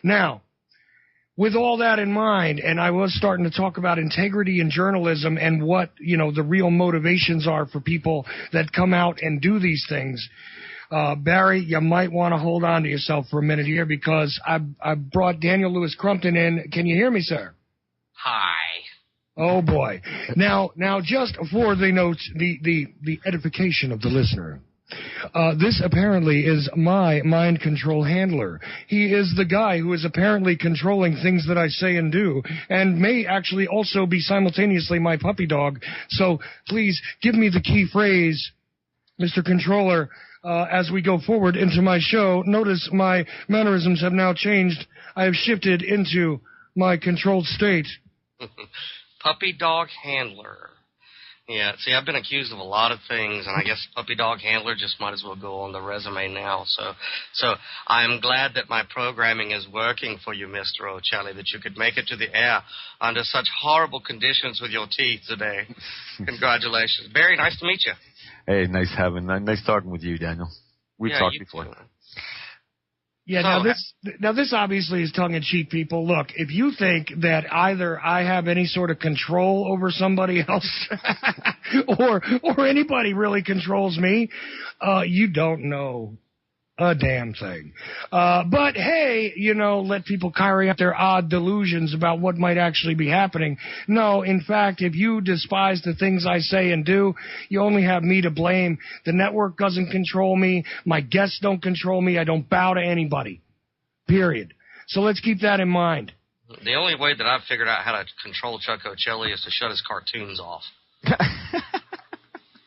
Now, with all that in mind, and I was starting to talk about integrity in journalism and what, the real motivations are for people that come out and do these things, Barry, you might want to hold on to yourself for a minute here because I brought Daniel Louis Crumpton in. Can you hear me, sir? Hi. Oh, boy. Now, just for the notes, the edification of the listener. This apparently is my mind control handler. He is the guy who is apparently controlling things that I say and do, and may actually also be simultaneously my puppy dog. So please give me the key phrase, Mr. Controller, as we go forward into my show. Notice my mannerisms have now changed. I have shifted into my controlled state. Puppy dog handler. Yeah, see, I've been accused of a lot of things, and I guess puppy dog handler just might as well go on the resume now. So I'm glad that my programming is working for you, Mr. Ochelli, that you could make it to the air under such horrible conditions with your teeth today. Congratulations. Barry, nice to meet you. Hey, nice talking with you, Daniel. We've talked before. Too. Yeah, now this obviously is tongue-in-cheek, people. Look, if you think that either I have any sort of control over somebody else or anybody really controls me, you don't know a damn thing. But hey, let people carry out their odd delusions about what might actually be happening. No, in fact, if you despise the things I say and do, you only have me to blame. The network doesn't control me. My guests don't control me. I don't bow to anybody. Period. So let's keep that in mind. The only way that I've figured out how to control Chuck Ochelli is to shut his cartoons off.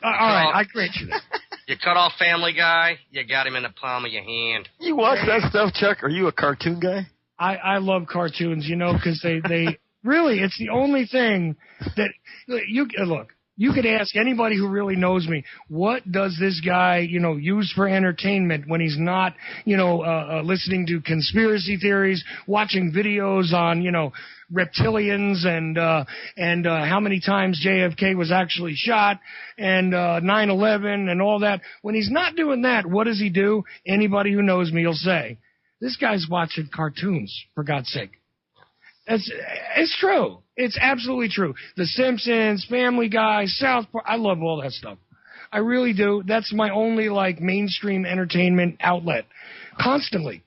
All right, I grant you that. You cut off Family Guy, you got him in the palm of your hand. You watch that stuff, Chuck? Are you a cartoon guy? I love cartoons, because they really, it's the only thing that, look, you could ask anybody who really knows me, what does this guy, use for entertainment when he's not, listening to conspiracy theories, watching videos on, reptilians and how many times JFK was actually shot and 9/11 and all that. When he's not doing that, what does he do? Anybody who knows me will say, this guy's watching cartoons, for God's sake. It's true. It's absolutely true. The Simpsons, Family Guy, South Park, I love all that stuff. I really do. That's my only, mainstream entertainment outlet. Constantly.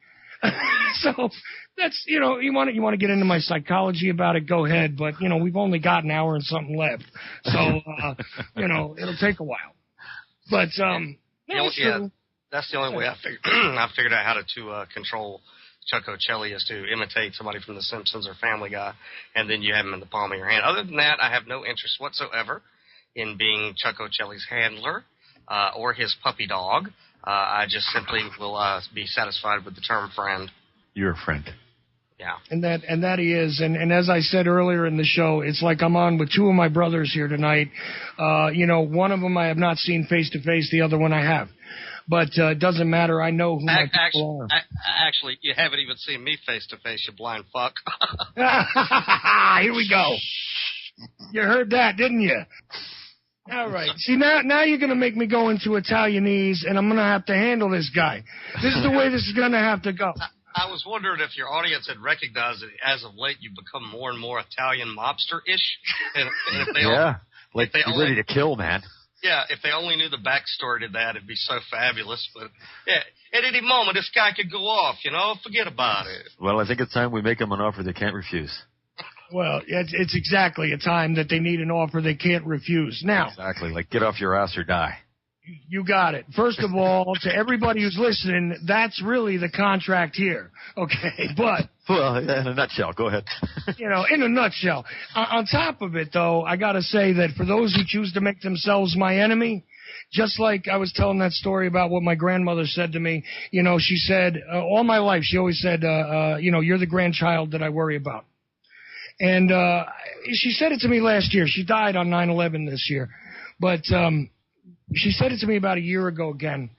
So that's, you want to get into my psychology about it, go ahead. But, we've only got an hour and something left. So, it'll take a while. But, that's the only way I figured out how to control Chuck Ochelli is to imitate somebody from The Simpsons or Family Guy, and then you have him in the palm of your hand. Other than that, I have no interest whatsoever in being Chuck Ochelli's handler or his puppy dog. I just simply will be satisfied with the term friend. You're a friend. Yeah. And that he is. And as I said earlier in the show, it's like I'm on with two of my brothers here tonight. One of them I have not seen face to face. The other one I have. But it doesn't matter. I know who my people are. Actually, you haven't even seen me face to face, you blind fuck. Here we go. You heard that, didn't you? All right. See, now you're going to make me go into Italianese, and I'm going to have to handle this guy. This is the way this is going to have to go. I was wondering if your audience had recognized that as of late you've become more and more Italian mobster-ish. And if they you're ready to kill, man. Yeah, if they only knew the backstory to that, it'd be so fabulous. But, yeah, at any moment, this guy could go off, Forget about it. Well, I think it's time we make them an offer they can't refuse. Well, it's exactly a time that they need an offer they can't refuse. Now, exactly, like get off your ass or die. You got it. First of all, to everybody who's listening, that's really the contract here. Okay, but... Well, in a nutshell, go ahead. In a nutshell. On top of it, though, I got to say that for those who choose to make themselves my enemy, just like I was telling that story about what my grandmother said to me, she said, all my life, she always said, you're the grandchild that I worry about. And she said it to me last year. She died on 9/11 this year. But she said it to me about a year ago again.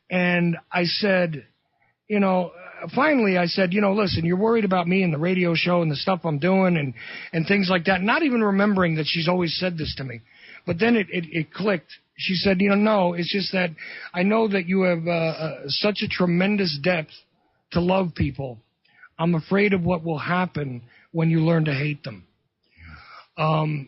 And I said, finally I said, listen, you're worried about me and the radio show and the stuff I'm doing and things like that, not even remembering that she's always said this to me. But then it clicked. She said, no, it's just that I know that you have such a tremendous depth to love people. I'm afraid of what will happen when you learn to hate them. And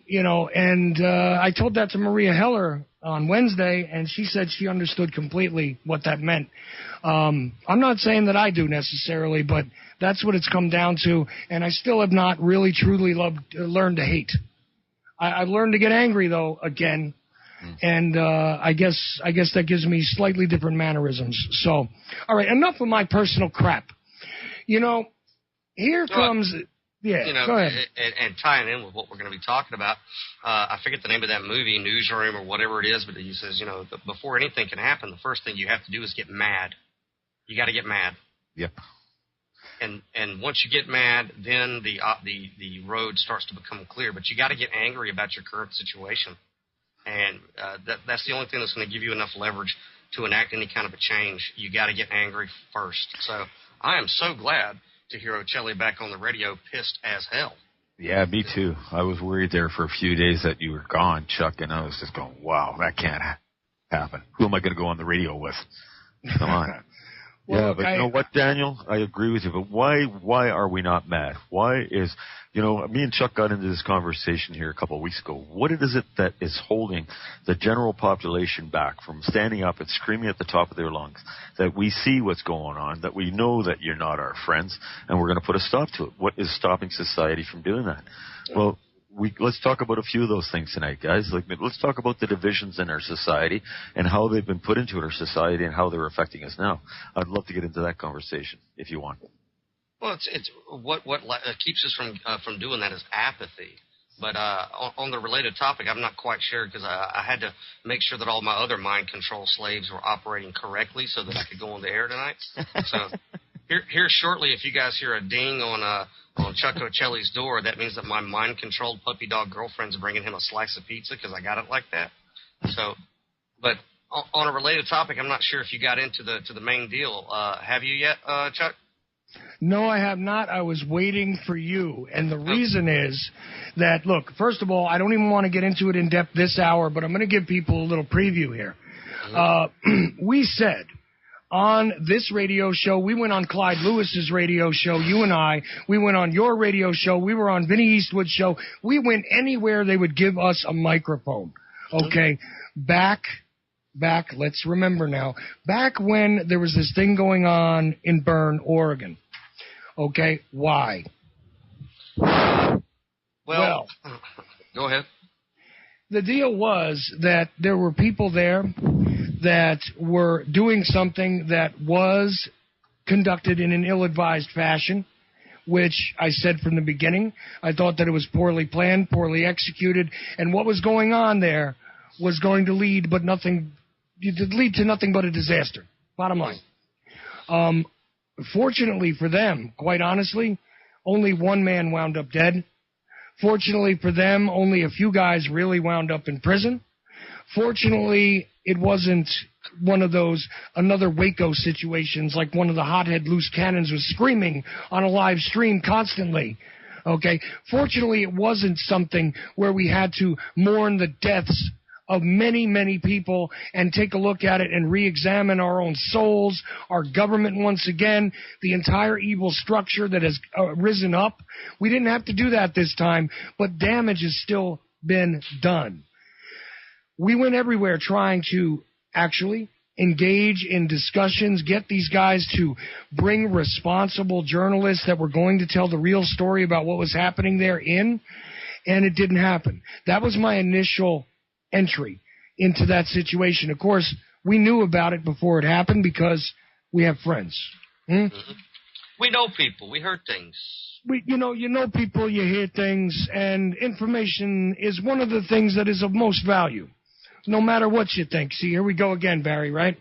I told that to Maria Heller on Wednesday, and she said she understood completely what that meant. I'm not saying that I do necessarily, but that's what it's come down to, and I still have not really truly learned to hate. I've learned to get angry, though, again, and I guess that gives me slightly different mannerisms. So, all right, enough of my personal crap. Here comes... Yeah, go ahead. And tying in with what we're going to be talking about, I forget the name of that movie, Newsroom or whatever it is, but he says, before anything can happen, the first thing you have to do is get mad. You got to get mad. Yep. And once you get mad, then the road starts to become clear. But you got to get angry about your current situation, and that's the only thing that's going to give you enough leverage to enact any kind of a change. You got to get angry first. So I am so glad to hear Ochelli back on the radio, pissed as hell. Yeah, me too. I was worried there for a few days that you were gone, Chuck, and I was just going, wow, that can't happen. Who am I going to go on the radio with? Come on. Well, yeah, but you know what, Daniel? I agree with you, but why are we not mad? Why is, me and Chuck got into this conversation here a couple of weeks ago. What is it that is holding the general population back from standing up and screaming at the top of their lungs that we see what's going on, that we know that you're not our friends, and we're going to put a stop to it? What is stopping society from doing that? Well, let's talk about a few of those things tonight, guys. Let's talk about the divisions in our society and how they've been put into our society and how they're affecting us now. I'd love to get into that conversation if you want. Well, it's what keeps us from doing that is apathy. But on the related topic, I'm not quite sure because I had to make sure that all my other mind control slaves were operating correctly so that I could go on the air tonight. So here shortly, if you guys hear a ding on Chuck Ochelli's door, that means that my mind-controlled puppy dog girlfriend's bringing him a slice of pizza because I got it like that. So, but on a related topic, I'm not sure if you got into the main deal. Have you yet, Chuck? No, I have not. I was waiting for you. And the reason is that, look, first of all, I don't even want to get into it in depth this hour, but I'm going to give people a little preview here. We said on this radio show, we went on Clyde Lewis's radio show, you and I. We went on your radio show. We were on Vinny Eastwood's show. We went anywhere they would give us a microphone. Okay? Back, let's remember now, back when there was this thing going on in Bern, Oregon. Okay? Why? Well, go ahead. The deal was that there were people there that were doing something that was conducted in an ill-advised fashion, which I said from the beginning. I thought that it was poorly planned, poorly executed, and what was going on there was going to lead to nothing but a disaster. Bottom line. Fortunately for them, quite honestly, only one man wound up dead. Fortunately for them, only a few guys really wound up in prison. Fortunately, it wasn't one of those another Waco situations like one of the hothead loose cannons was screaming on a live stream constantly. Okay? Fortunately, it wasn't something where we had to mourn the deaths of many, many people and take a look at it and re-examine our own souls, our government once again, the entire evil structure that has risen up. We didn't have to do that this time, but damage has still been done. We went everywhere trying to actually engage in discussions, get these guys to bring responsible journalists that were going to tell the real story about what was happening there in, and it didn't happen. That was my initial entry into that situation. Of course, we knew about it before it happened because we have friends. Mm-hmm. We know people. We heard things. You know people, you hear things, and information is one of the things that is of most value, no matter what you think. See, here we go again, Barry, right?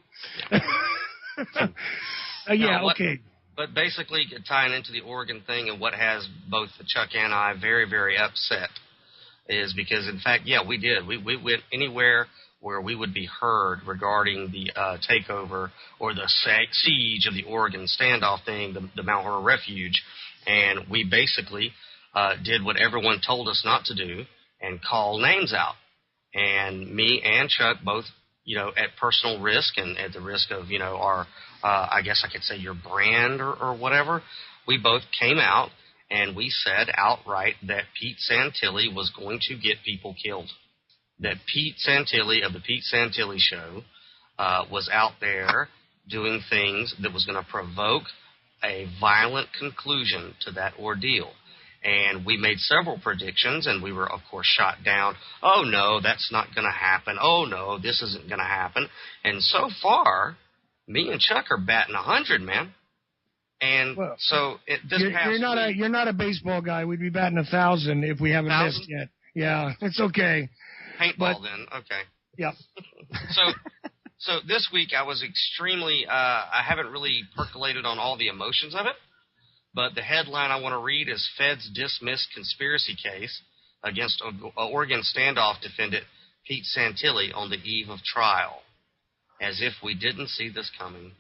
Okay. But basically, tying into the Oregon thing and what has both Chuck and I very, very upset is because, in fact, yeah, we did. We went anywhere where we would be heard regarding the takeover or the siege of the Oregon standoff thing, the Mount Horror Refuge, and we basically did what everyone told us not to do and call names out. And me and Chuck both, at personal risk and at the risk of, our, I guess I could say your brand or whatever, we both came out and we said outright that Pete Santilli was going to get people killed. That Pete Santilli of the Pete Santilli Show was out there doing things that was going to provoke a violent conclusion to that ordeal. And we made several predictions, and we were, of course, shot down. Oh, no, that's not going to happen. Oh, no, this isn't going to happen. And so far, me and Chuck are batting 100, man. And well, so you're not a baseball guy. We'd be batting 1,000 if we haven't missed yet. Yeah, it's okay. Paintball, then. Okay. Yep. So this week I was extremely I haven't really percolated on all the emotions of it. But the headline I want to read is Feds Dismiss Conspiracy Case Against Oregon Standoff Defendant Pete Santilli on the Eve of Trial. As if we didn't see this coming.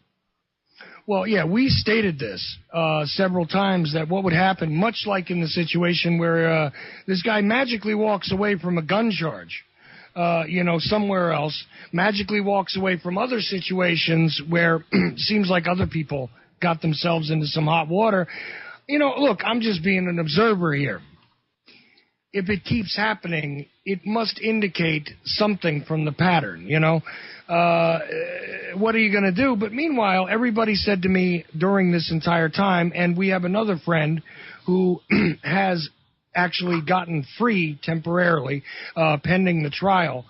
Well, yeah, we stated this several times that what would happen, much like in the situation where this guy magically walks away from a gun charge, somewhere else, magically walks away from other situations where it seems like other people got themselves into some hot water. Look, I'm just being an observer here. If it keeps happening, it must indicate something from the pattern, What are you going to do? But meanwhile, everybody said to me during this entire time, and we have another friend who has actually gotten free temporarily, pending the trial,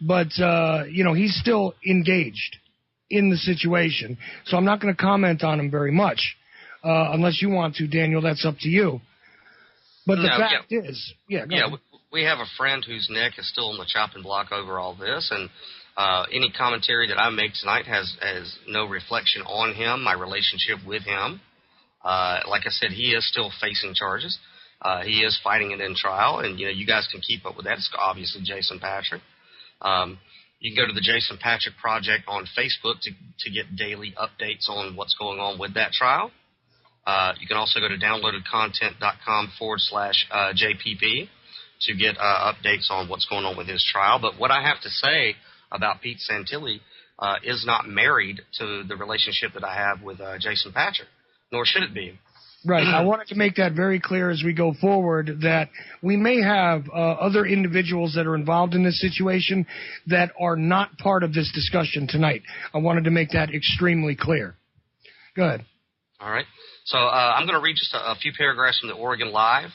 but, he's still engaged in the situation. So I'm not going to comment on him very much, unless you want to, Daniel. That's up to you. But the fact is, we have a friend whose neck is still on the chopping block over all this, and any commentary that I make tonight has no reflection on him, my relationship with him. Like I said, he is still facing charges. He is fighting it in trial, and you guys can keep up with that. It's obviously Jason Patrick. You can go to the Jason Patrick Project on Facebook to get daily updates on what's going on with that trial. You can also go to downloadedcontent.com/JPP to get updates on what's going on with his trial. But what I have to say about Pete Santilli is not married to the relationship that I have with Jason Patrick, nor should it be. Right. I wanted to make that very clear as we go forward that we may have other individuals that are involved in this situation that are not part of this discussion tonight. I wanted to make that extremely clear. Go ahead. All right. So I'm going to read just a few paragraphs from the Oregon Live,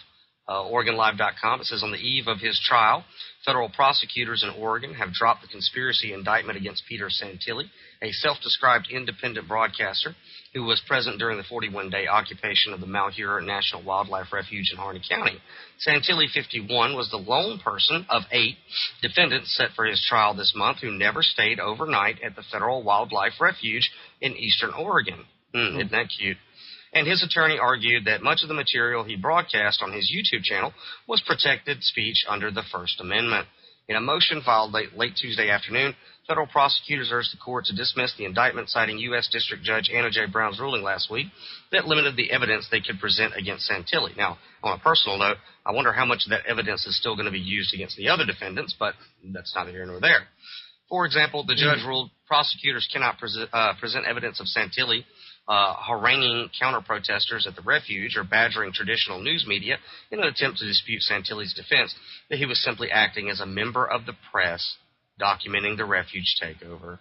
OregonLive.com. It says, on the eve of his trial, federal prosecutors in Oregon have dropped the conspiracy indictment against Peter Santilli, a self-described independent broadcaster who was present during the 41-day occupation of the Malheur National Wildlife Refuge in Harney County. Santilli, 51, was the lone person of 8 defendants set for his trial this month who never stayed overnight at the Federal Wildlife Refuge in eastern Oregon. Isn't that cute? And his attorney argued that much of the material he broadcast on his YouTube channel was protected speech under the First Amendment. In a motion filed late Tuesday afternoon, federal prosecutors urged the court to dismiss the indictment, citing U.S. District Judge Anna J. Brown's ruling last week that limited the evidence they could present against Santilli. Now, on a personal note, I wonder how much of that evidence is still going to be used against the other defendants, but that's neither here nor there. For example, the judge ruled prosecutors cannot present evidence of Santilli haranguing counter-protesters at the refuge or badgering traditional news media in an attempt to dispute Santilli's defense that he was simply acting as a member of the press documenting the refuge takeover.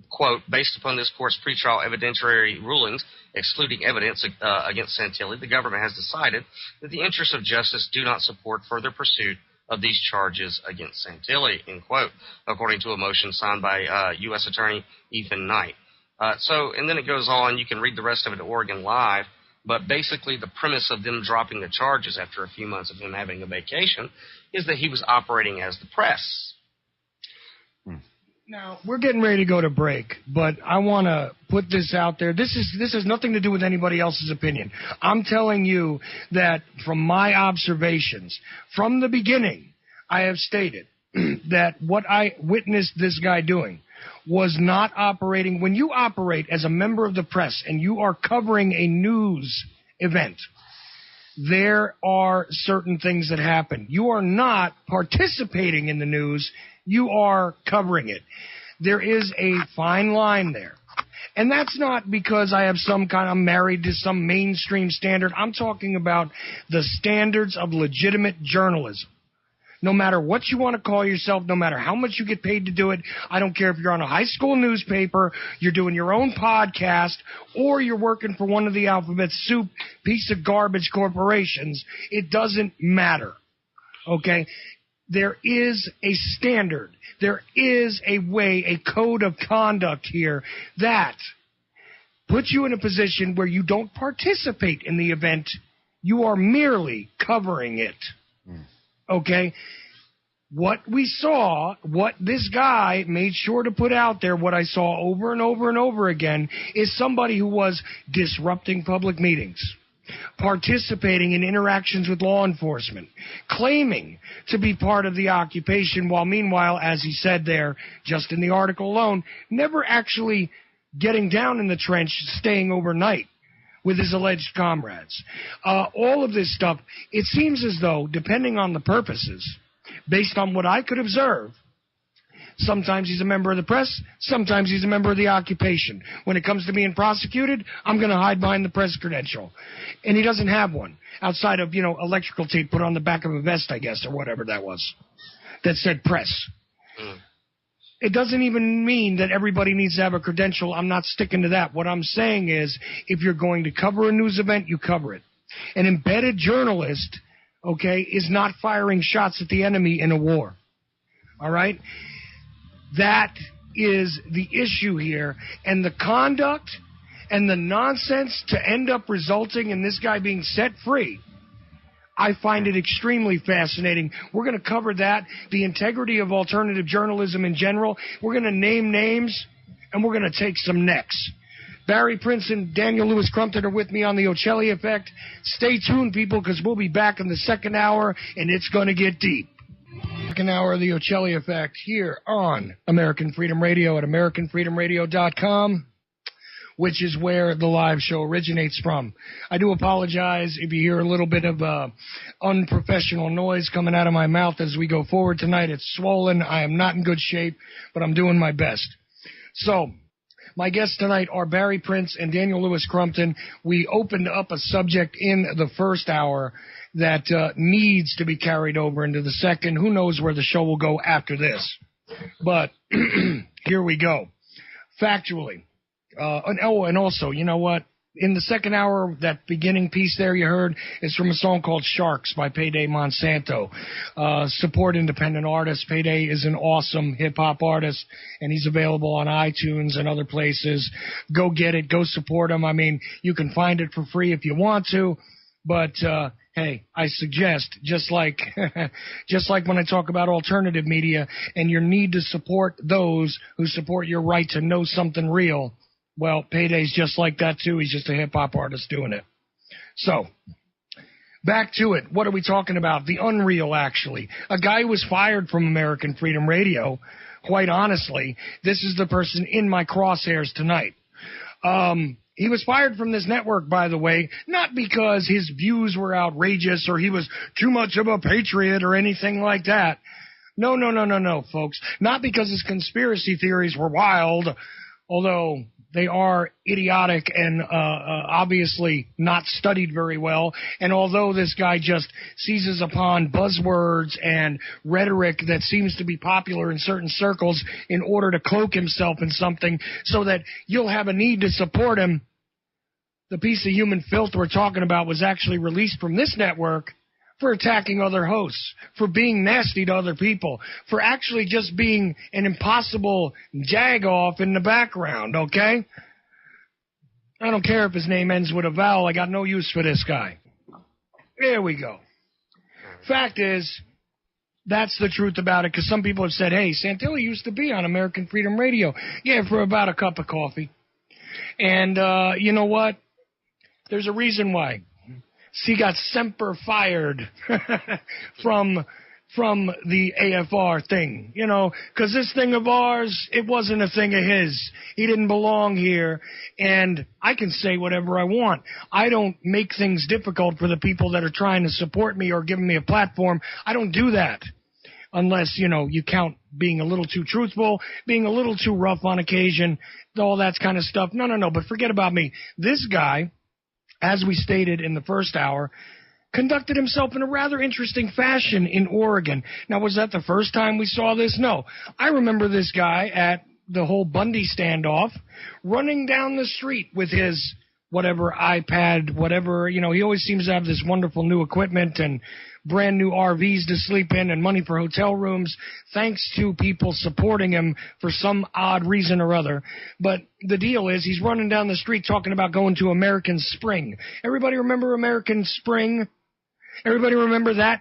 Quote, based upon this court's pretrial evidentiary rulings excluding evidence against Santilli, the government has decided that the interests of justice do not support further pursuit of these charges against Santilli, end quote, according to a motion signed by U.S. Attorney Ethan Knight. And then it goes on. You can read the rest of it at Oregon Live. But basically the premise of them dropping the charges after a few months of him having a vacation is that he was operating as the press. Now, we're getting ready to go to break, but I want to put this out there. This has nothing to do with anybody else's opinion. I'm telling you that from my observations, from the beginning, I have stated that what I witnessed this guy doing was not operating. When you operate as a member of the press and you are covering a news event, there are certain things that happen. You are not participating in the news. You are covering it. There is a fine line there. And that's not because I have I'm married to some mainstream standard. I'm talking about the standards of legitimate journalism. No matter what you want to call yourself, no matter how much you get paid to do it, I don't care if you're on a high school newspaper, you're doing your own podcast, or you're working for one of the alphabet soup piece of garbage corporations. It doesn't matter. Okay? There is a standard. There is a way, a code of conduct here that puts you in a position where you don't participate in the event. You are merely covering it. Okay? What we saw, what this guy made sure to put out there, what I saw over and over and over again, is somebody who was disrupting public meetings, participating in interactions with law enforcement, claiming to be part of the occupation, while meanwhile, as he said there, just in the article alone, never actually getting down in the trench, staying overnight with his alleged comrades. All of this stuff, it seems as though, depending on the purposes, based on what I could observe, sometimes he's a member of the press, sometimes he's a member of the occupation. When it comes to being prosecuted, I'm going to hide behind the press credential. And he doesn't have one, outside of, electrical tape put on the back of a vest, I guess, or whatever that was, that said press. It doesn't even mean that everybody needs to have a credential. I'm not sticking to that. What I'm saying is, if you're going to cover a news event, you cover it. An embedded journalist, okay, is not firing shots at the enemy in a war. All right? That is the issue here. And the conduct and the nonsense to end up resulting in this guy being set free, I find it extremely fascinating. We're going to cover that, the integrity of alternative journalism in general. We're going to name names, and we're going to take some necks. Barry Prince and Daniel Louis Crumpton are with me on the Ochelli Effect. Stay tuned, people, because we'll be back in the second hour, and it's going to get deep. Second hour of the Ochelli Effect here on American Freedom Radio at AmericanFreedomRadio.com, which is where the live show originates from. I do apologize if you hear a little bit of unprofessional noise coming out of my mouth as we go forward tonight. It's swollen. I am not in good shape, but I'm doing my best. So, my guests tonight are Barry Prince and Daniel Louis Crumpton. We opened up a subject in the first hour that needs to be carried over into the second. Who knows where the show will go after this? But here we go. Factually. And also, you know what? In the second hour, that beginning piece there you heard is from a song called Sharks by Payday Monsanto. Support independent artists. Payday is an awesome hip-hop artist, and he's available on iTunes and other places. Go get it. Go support him. I mean, you can find it for free if you want to, but hey, I suggest, just like when I talk about alternative media and your need to support those who support your right to know something real, well, Payday's just like that, too. He's just a hip-hop artist doing it. So, back to it. What are we talking about? The unreal, actually. A guy who was fired from American Freedom Radio, quite honestly. This is the person in my crosshairs tonight. He was fired from this network, by the way, not because his views were outrageous or he was too much of a patriot or anything like that. No, folks. Not because his conspiracy theories were wild, although they are idiotic and obviously not studied very well. And although this guy just seizes upon buzzwords and rhetoric that seems to be popular in certain circles in order to cloak himself in something so that you'll have a need to support him, the piece of human filth we're talking about was actually released from this network for attacking other hosts, for being nasty to other people, for actually just being an impossible jag-off in the background, okay? I don't care if his name ends with a vowel. I got no use for this guy. There we go. Fact is, that's the truth about it, because some people have said, hey, Santilli used to be on American Freedom Radio. Yeah, for about a cup of coffee. And you know what? There's a reason why. He got semper fired from from the AFR thing, you know, because this thing of ours, it wasn't a thing of his. He didn't belong here, and I can say whatever I want. I don't make things difficult for the people that are trying to support me or giving me a platform. I don't do that unless, you know, you count being a little too truthful, being a little too rough on occasion, all that kind of stuff. No, but forget about me. This guy, as we stated in the first hour, conducted himself in a rather interesting fashion in Oregon. Now, was that the first time we saw this? No. I remember this guy at the whole Bundy standoff running down the street with his whatever iPad, whatever, you know, he always seems to have this wonderful new equipment and brand new RVs to sleep in and money for hotel rooms, thanks to people supporting him for some odd reason or other. But the deal is he's running down the street talking about going to American Spring. Everybody remember American Spring? Everybody remember that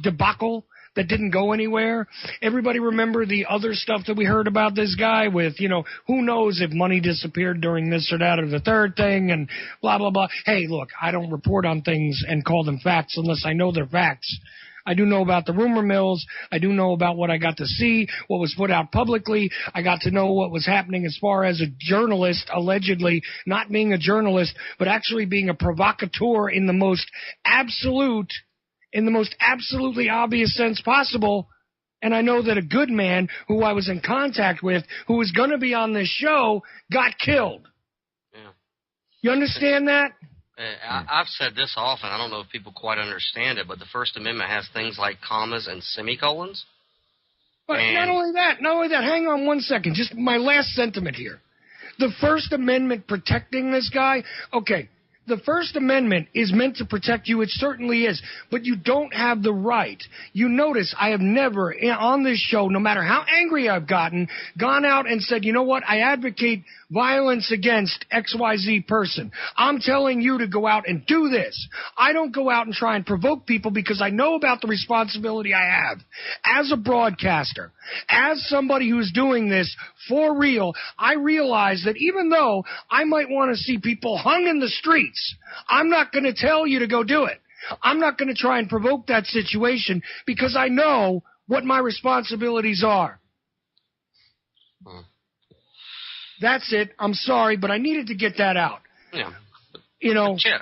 debacle that didn't go anywhere? Everybody remember the other stuff that we heard about this guy with, you know, who knows if money disappeared during this or that or the third thing and blah, blah, blah. Hey, look, I don't report on things and call them facts unless I know they're facts. I do know about the rumor mills. I do know about what I got to see, what was put out publicly. I got to know what was happening as far as a journalist, allegedly not being a journalist, but actually being a provocateur in the most absolutely obvious sense possible. And I know that a good man who I was in contact with, who was going to be on this show, got killed. Yeah. You understand that? I've said this often. I don't know if people quite understand it, but the First Amendment has things like commas and semicolons. But not only that, hang on one second. Just my last sentiment here. The First Amendment protecting this guy, okay, the First Amendment is meant to protect you. It certainly is. But you don't have the right. You notice I have never, on this show, no matter how angry I've gotten, gone out and said, you know what, I advocate violence against XYZ person. I'm telling you to go out and do this. I don't go out and try and provoke people because I know about the responsibility I have. As a broadcaster, as somebody who's doing this for real, I realize that even though I might want to see people hung in the streets, I'm not going to tell you to go do it. I'm not going to try and provoke that situation because I know what my responsibilities are. That's it. I'm sorry, but I needed to get that out. Yeah. You know. Yeah.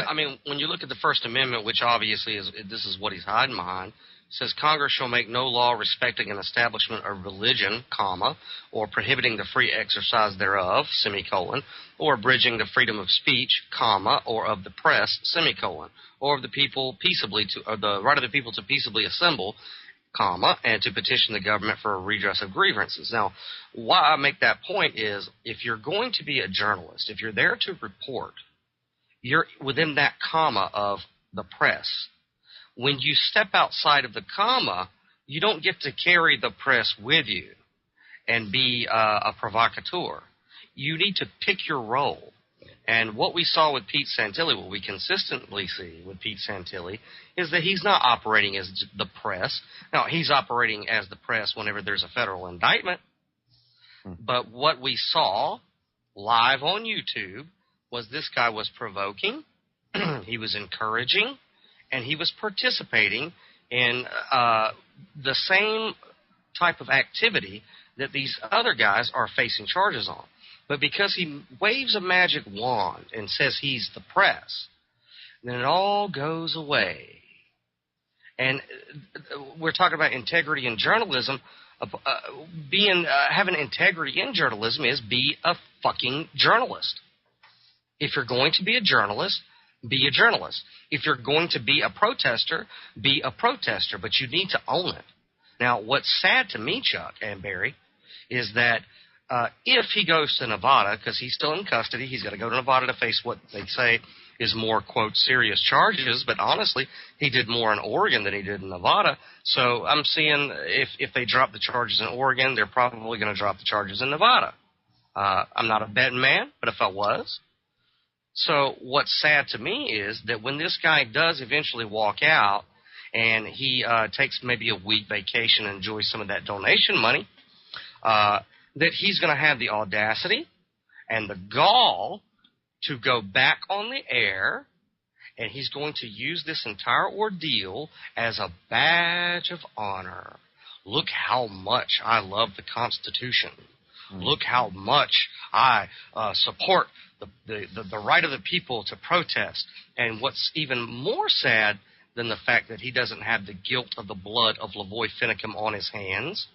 I mean, when you look at the First Amendment, which obviously this is what he's hiding behind, it says Congress shall make no law respecting an establishment of religion, comma, or prohibiting the free exercise thereof, semicolon, or abridging the freedom of speech, comma, or of the press, semicolon, or of the people or the right of the people to peaceably assemble, comma, and to petition the government for a redress of grievances. Now, why I make that point is if you're going to be a journalist, if you're there to report, you're within that comma of the press. When you step outside of the comma, you don't get to carry the press with you and be a provocateur. You need to pick your role. And what we saw with Pete Santilli, what we consistently see with Pete Santilli, is that he's not operating as the press. Now, he's operating as the press whenever there's a federal indictment. But what we saw live on YouTube was this guy was provoking, he was encouraging, and he was participating in the same type of activity that these other guys are facing charges on. But because he waves a magic wand and says he's the press, then it all goes away. And we're talking about integrity in journalism. Having integrity in journalism is be a fucking journalist. If you're going to be a journalist, be a journalist. If you're going to be a protester, be a protester. But you need to own it. Now, what's sad to me, Chuck and Barry, is that if he goes to Nevada, because he's still in custody, he's got to go to Nevada to face what they say is more, quote, serious charges. But honestly, he did more in Oregon than he did in Nevada. So I'm seeing if they drop the charges in Oregon, they're probably going to drop the charges in Nevada. I'm not a betting man, but if I was. So what's sad to me is that when this guy does eventually walk out and he takes maybe a week vacation and enjoys some of that donation money, that he's going to have the audacity and the gall to go back on the air And he's going to use this entire ordeal as a badge of honor. Look how much I love the Constitution. Look how much I support the right of the people to protest. And what's even more sad than the fact that he doesn't have the guilt of the blood of Lavoy Finicum on his hands,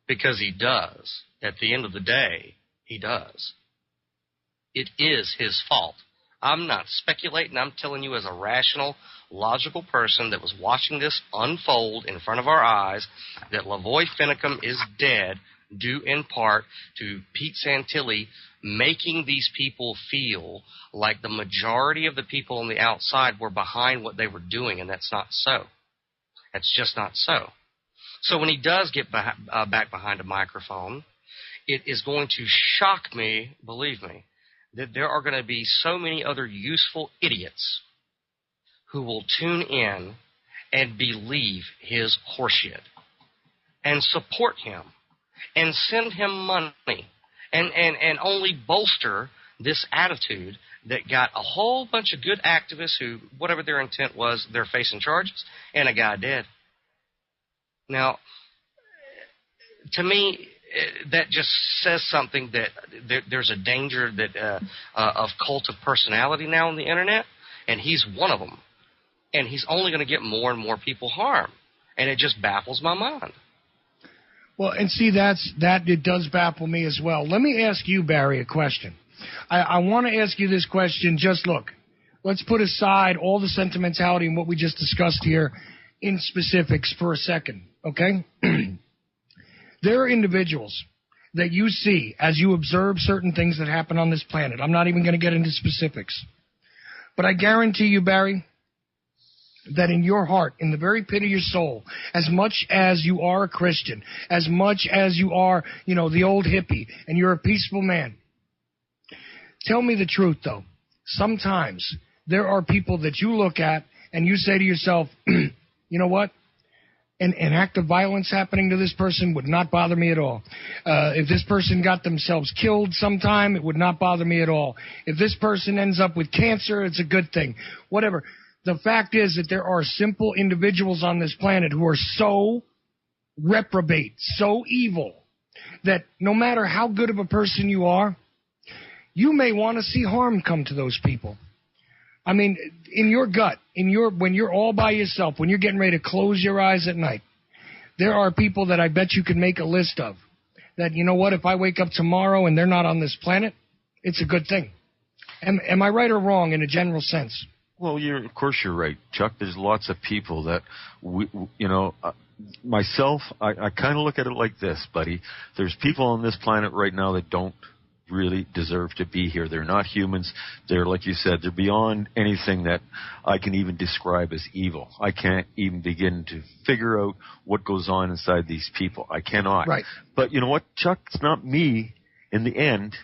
because he does. At the end of the day, he does. It is his fault. I'm not speculating. I'm telling you as a rational, logical person that was watching this unfold in front of our eyes that Lavoy Finicum is dead due in part to Pete Santilli making these people feel like the majority of the people on the outside were behind what they were doing, and that's not so. That's just not so. So when he does get back behind a microphone, it is going to shock me, believe me, that there are going to be so many other useful idiots who will tune in and believe his horseshit and support him and send him money and only bolster this attitude that got a whole bunch of good activists who, whatever their intent was, they're facing charges, and a guy dead. Now, to me, that just says something that there's a danger that of cult of personality now on the internet, and he's one of them. And he's only going to get more and more people harmed, and it just baffles my mind. Well, and see, it does baffle me as well. Let me ask you, Barry, a question. I want to ask you this question. Just look, let's put aside all the sentimentality and what we just discussed here in specifics for a second, okay? There are individuals that you see as you observe certain things that happen on this planet. I'm not even going to get into specifics. But I guarantee you, Barry, that in your heart, in the very pit of your soul, as much as you are a Christian, as much as you are, the old hippie, and you're a peaceful man, tell me the truth, though. Sometimes there are people that you look at and you say to yourself, you know what? An act of violence happening to this person would not bother me at all. If this person got themselves killed sometime, it would not bother me at all. If this person ends up with cancer, it's a good thing. Whatever. The fact is that there are simple individuals on this planet who are so reprobate, so evil, that no matter how good of a person you are, you may want to see harm come to those people. I mean, in your gut, when you're all by yourself, when you're getting ready to close your eyes at night, there are people that I bet you could make a list of that, you know what, if I wake up tomorrow and they're not on this planet, it's a good thing. Am I right or wrong in a general sense? Well, of course you're right, Chuck. There's lots of people that, myself, I kind of look at it like this, buddy. There's people on this planet right now that don't really deserve to be here. They're not humans. They're, like you said, they're beyond anything that I can even describe as evil. I can't even begin to figure out what goes on inside these people. I cannot. Right. But you know what, Chuck? It's not me in the end.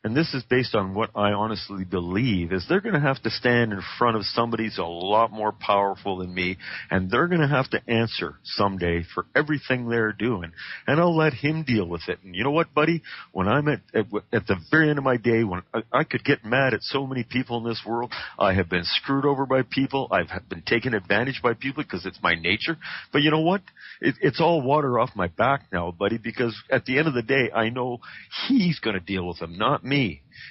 And this is based on what I honestly believe, is they're going to have to stand in front of somebody who's a lot more powerful than me, and they're going to have to answer someday for everything they're doing. And I'll let him deal with it. And you know what, buddy? When I'm at the very end of my day, when I could get mad at so many people in this world, I have been screwed over by people. I've been taken advantage by people because it's my nature. But you know what? It's all water off my back now, buddy, because at the end of the day, I know he's going to deal with them, not me.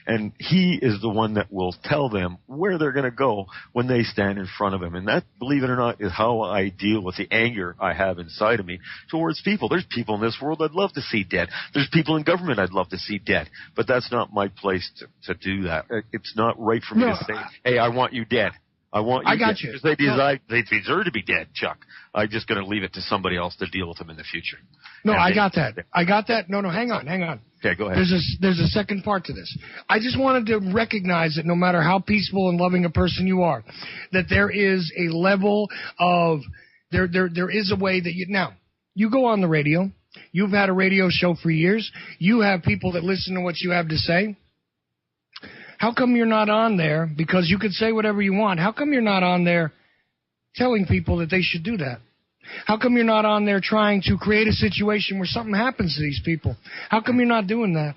And he is the one that will tell them where they're going to go when they stand in front of him. And that, believe it or not, is how I deal with the anger I have inside of me towards people. There's people in this world I'd love to see dead. There's people in government I'd love to see dead. But that's not my place to do that. It's not right for me to say, hey, I want you dead. I got you. Because they deserve to be dead, Chuck. I'm just going to leave it to somebody else to deal with them in the future. No, I got that. No, hang on. Okay, go ahead. There's a second part to this. I just wanted to recognize that no matter how peaceful and loving a person you are, that there is a level of there is a way that you go on the radio. You've had a radio show for years. You have people that listen to what you have to say. How come you're not on there? Because you could say whatever you want. How come you're not on there telling people that they should do that? How come you're not on there trying to create a situation where something happens to these people? How come you're not doing that?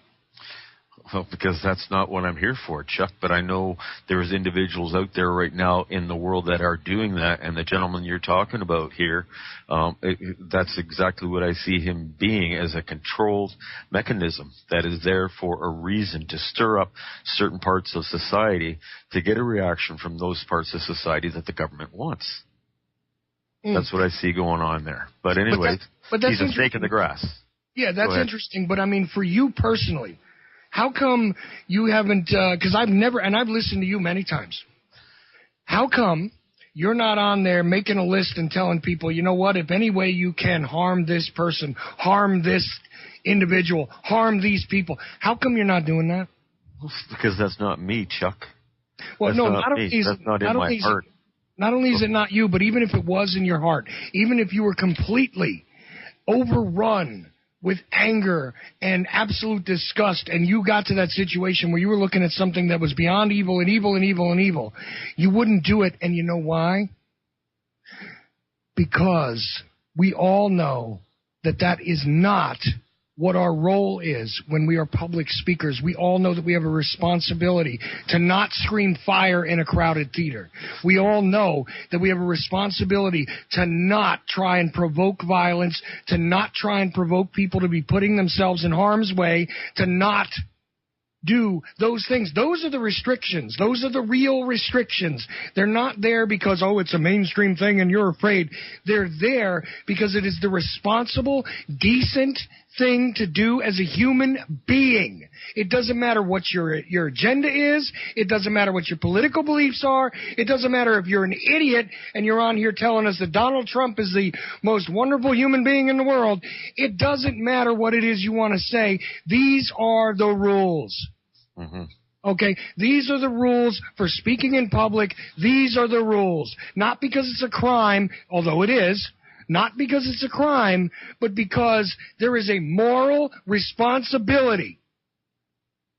Well, because that's not what I'm here for, Chuck. But I know there's individuals out there right now in the world that are doing that. And the gentleman you're talking about here, that's exactly what I see him being, as a controlled mechanism that is there for a reason, to stir up certain parts of society to get a reaction from those parts of society that the government wants. That's what I see going on there. But anyway, he's a snake in the grass. Yeah, that's interesting. But I mean, for you personally, how come you haven't, because I've listened to you many times. How come you're not on there making a list and telling people, you know what, if any way you can harm this person, harm this individual, harm these people, how come you're not doing that? Because that's not me, Chuck. Well, that's no, not me. That's not in my heart. Not only is it not you, but even if it was in your heart, even if you were completely overrun with anger and absolute disgust, and you got to that situation where you were looking at something that was beyond evil and evil and evil and evil, you wouldn't do it. And you know why? Because we all know that that is not what our role is when we are public speakers. We all know that we have a responsibility to not scream fire in a crowded theater. We all know that we have a responsibility to not try and provoke violence, to not try and provoke people to be putting themselves in harm's way, to not do those things. Those are the restrictions. Those are the real restrictions. They're not there because, oh, it's a mainstream thing and you're afraid. They're there because it is the responsible, decent thing to do as a human being. It doesn't matter what your agenda is. It doesn't matter what your political beliefs are. It doesn't matter if you're an idiot and you're on here telling us that Donald Trump is the most wonderful human being in the world. It doesn't matter what it is you want to say. These are the rules. Mm-hmm. Okay, these are the rules for speaking in public. These are the rules. Not because it's a crime, although it is. Not because it's a crime, but because there is a moral responsibility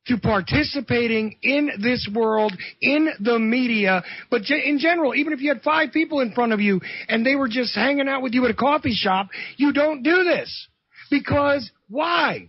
to participating in this world, in the media, but in general, even if you had 5 people in front of you and they were just hanging out with you at a coffee shop, you don't do this. Because why?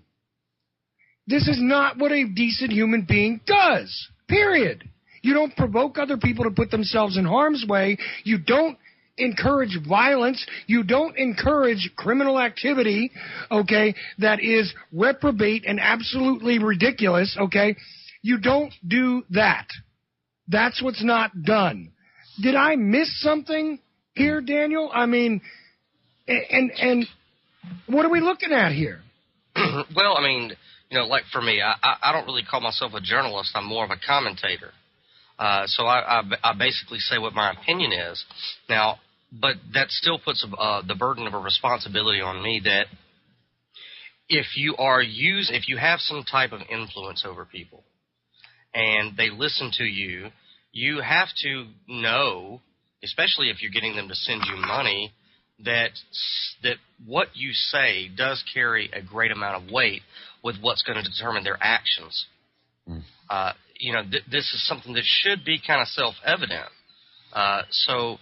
This is not what a decent human being does, period. You don't provoke other people to put themselves in harm's way. You don't encourage violence. You don't encourage criminal activity, okay, that is reprobate and absolutely ridiculous, okay? You don't do that. That's what's not done. Did I miss something here, Daniel? I mean, and what are we looking at here? Well, I mean, you know, like for me, I don't really call myself a journalist. I'm more of a commentator. So I basically say what my opinion is. Now, but that still puts the burden of a responsibility on me that if you have some type of influence over people and they listen to you, you have to know, especially if you're getting them to send you money, that what you say does carry a great amount of weight with what's going to determine their actions. You know, this is something that should be kind of self-evident. So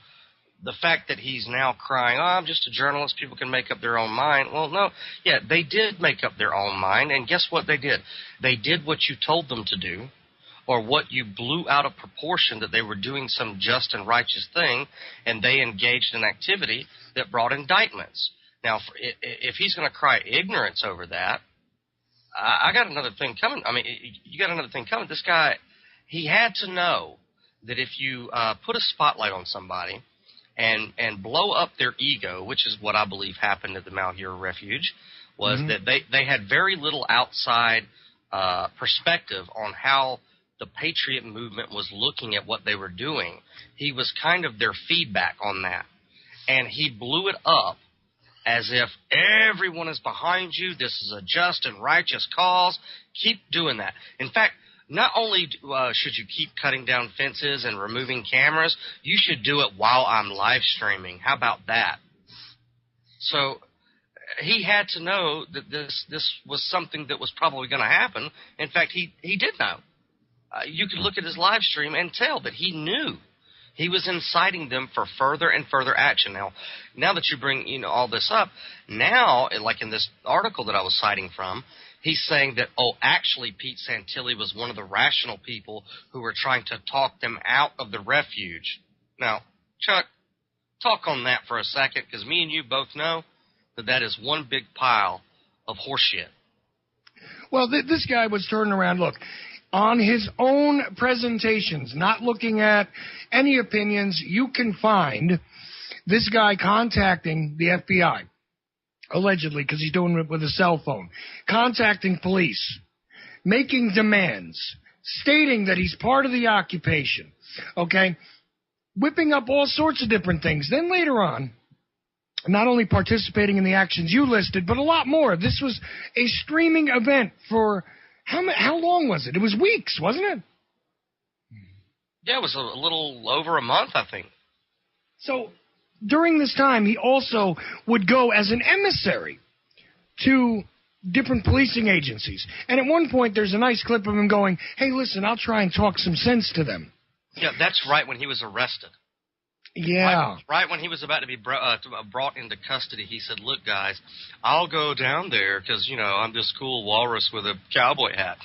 the fact that he's now crying, oh, I'm just a journalist, people can make up their own mind. Well, no. Yeah, they did make up their own mind, and guess what they did? They did what you told them to do, or what you blew out of proportion that they were doing some just and righteous thing, and they engaged in activity that brought indictments. Now, if he's going to cry ignorance over that, I got another thing coming. I mean, you got another thing coming. This guy, he had to know that if you put a spotlight on somebody and blow up their ego, which is what I believe happened at the Malheur Refuge, was that they had very little outside perspective on how the Patriot movement was looking at what they were doing. He was kind of their feedback on that. And he blew it up as if everyone is behind you. This is a just and righteous cause. Keep doing that. In fact, not only should you keep cutting down fences and removing cameras, you should do it while I'm live streaming. How about that? So he had to know that this was something that was probably going to happen. In fact, he did know. You could look at his live stream and tell that he knew. He was inciting them for further and further action. Now that you bring all this up, now, like in this article that I was citing from, he's saying that, actually Pete Santilli was one of the rational people who were trying to talk them out of the refuge. Now, Chuck, talk on that for a second, because me and you both know that is one big pile of horseshit. Well, this guy was turning around. Look, on his own presentations, not looking at any opinions, you can find this guy contacting the FBI, allegedly, because he's doing it with a cell phone, contacting police, making demands, stating that he's part of the occupation, okay, whipping up all sorts of different things. Then later on, not only participating in the actions you listed, but a lot more. This was a streaming event for how long was it? It was weeks, wasn't it? Yeah, it was a little over a month, I think. So during this time, he also would go as an emissary to different policing agencies. And at one point, there's a nice clip of him going, hey, listen, I'll try and talk some sense to them. Yeah, that's right when he was arrested. Yeah. Right when he was about to be brought into custody, he said, look, guys, I'll go down there because, I'm this cool walrus with a cowboy hat,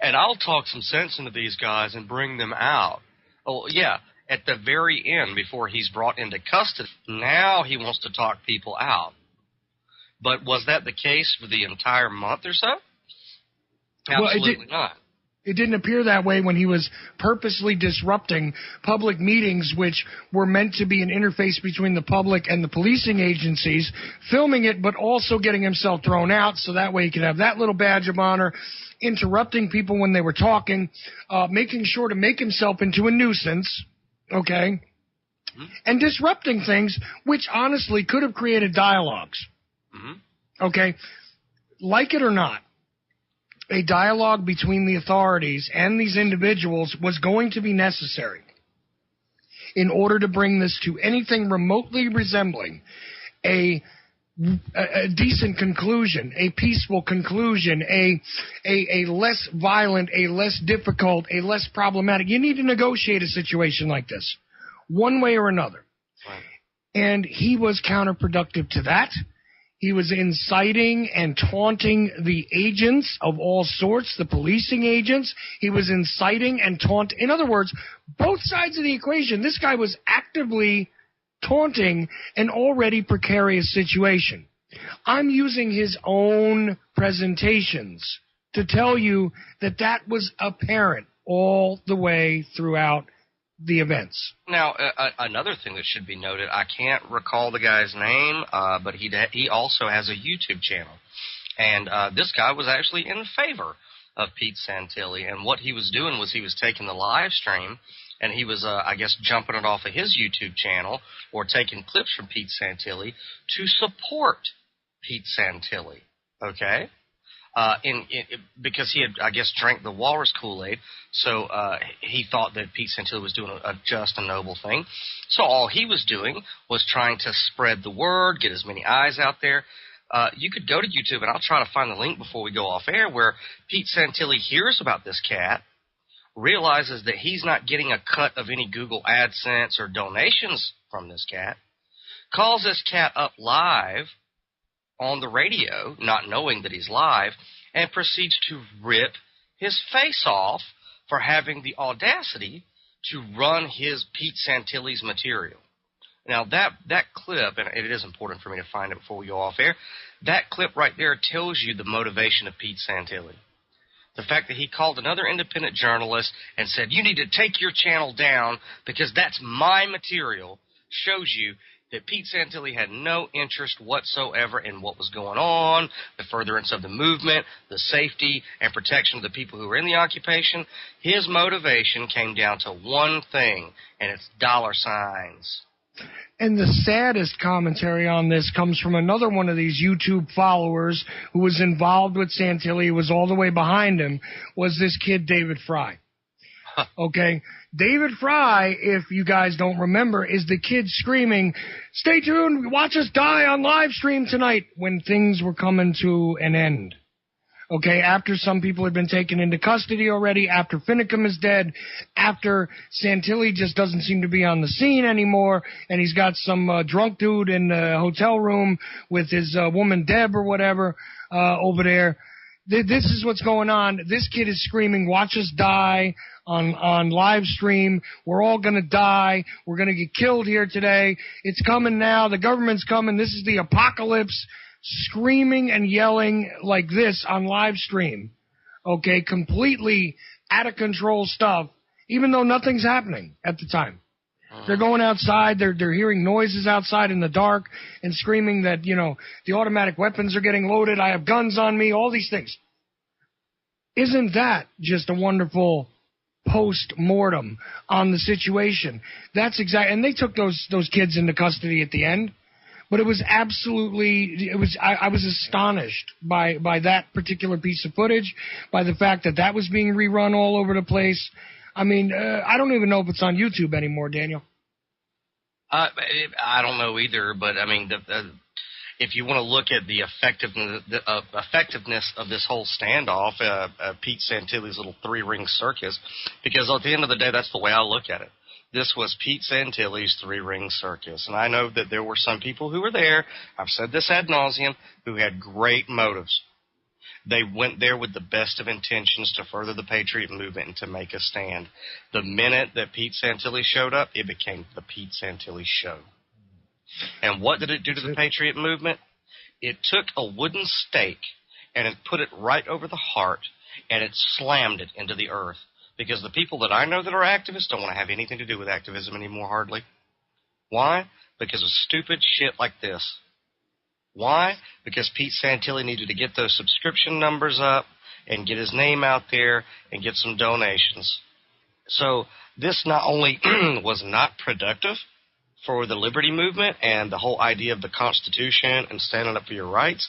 and I'll talk some sense into these guys and bring them out. Oh, yeah, at the very end, before he's brought into custody, now he wants to talk people out. But was that the case for the entire month or so? Absolutely not. It didn't appear that way when he was purposely disrupting public meetings, which were meant to be an interface between the public and the policing agencies, filming it, but also getting himself thrown out so that way he could have that little badge of honor, interrupting people when they were talking, making sure to make himself into a nuisance, okay, and disrupting things which honestly could have created dialogues, okay, like it or not. A dialogue between the authorities and these individuals was going to be necessary in order to bring this to anything remotely resembling a decent conclusion, a peaceful conclusion, a less violent, a less difficult, a less problematic. You need to negotiate a situation like this, one way or another. Right. And he was counterproductive to that. He was inciting and taunting the agents of all sorts, the policing agents. He was inciting and taunting. In other words, both sides of the equation, this guy was actively taunting an already precarious situation. I'm using his own presentations to tell you that that was apparent all the way throughout the events. Now, another thing that should be noted, I can't recall the guy's name, but he also has a YouTube channel. And this guy was actually in favor of Pete Santilli. And what he was doing was he was taking the live stream, and he was, I guess, jumping it off of his YouTube channel or taking clips from Pete Santilli to support Pete Santilli. Okay? Because he had, I guess, drank the walrus Kool-Aid, so he thought that Pete Santilli was doing a just and noble thing. So all he was doing was trying to spread the word, get as many eyes out there. You could go to YouTube, and I'll try to find the link before we go off air, where Pete Santilli hears about this cat, realizes that he's not getting a cut of any Google AdSense or donations from this cat, calls this cat up live on the radio, not knowing that he's live, and proceeds to rip his face off for having the audacity to run his Pete Santilli's material. Now, that clip, and it is important for me to find it before we go off air, that clip right there tells you the motivation of Pete Santilli. The fact that he called another independent journalist and said, you need to take your channel down because that's my material, shows you that Pete Santilli had no interest whatsoever in what was going on, the furtherance of the movement, the safety and protection of the people who were in the occupation. His motivation came down to one thing, and it's dollar signs. And the saddest commentary on this comes from another one of these YouTube followers who was involved with Santilli, who was all the way behind him, was this kid, David Fry. Okay? David Fry, if you guys don't remember, is the kid screaming, stay tuned, watch us die on live stream tonight, when things were coming to an end. Okay, after some people had been taken into custody already, after Finicum is dead, after Santilli just doesn't seem to be on the scene anymore, and he's got some drunk dude in the hotel room with his woman Deb or whatever over there. This is what's going on. This kid is screaming, watch us die on live stream. We're all going to die. We're going to get killed here today. It's coming now. The government's coming. This is the apocalypse. Screaming and yelling like this on live stream. Okay, completely out of control stuff, even though nothing's happening at the time. They're going outside. They're hearing noises outside in the dark and screaming that, the automatic weapons are getting loaded. I have guns on me, all these things. Isn't that just a wonderful post-mortem on the situation? That's exactly, and they took those kids into custody at the end. But it was absolutely, I was astonished by that particular piece of footage, by the fact that was being rerun all over the place. I mean, I don't even know if it's on YouTube anymore, Daniel. I don't know either, but I mean, if you want to look at the effectiveness of this whole standoff, Pete Santilli's little 3-ring circus, because at the end of the day, that's the way I look at it. This was Pete Santilli's 3-ring circus. And I know that there were some people who were there, I've said this ad nauseum, who had great motives. They went there with the best of intentions to further the Patriot movement and to make a stand. The minute that Pete Santilli showed up, it became the Pete Santilli show. And what did it do to the Patriot movement? It took a wooden stake and it put it right over the heart and it slammed it into the earth. Because the people that I know that are activists don't want to have anything to do with activism anymore, hardly. Why? Because of stupid shit like this. Why? Because Pete Santilli needed to get those subscription numbers up and get his name out there and get some donations. So this not only was not productive for the liberty movement and the whole idea of the Constitution and standing up for your rights,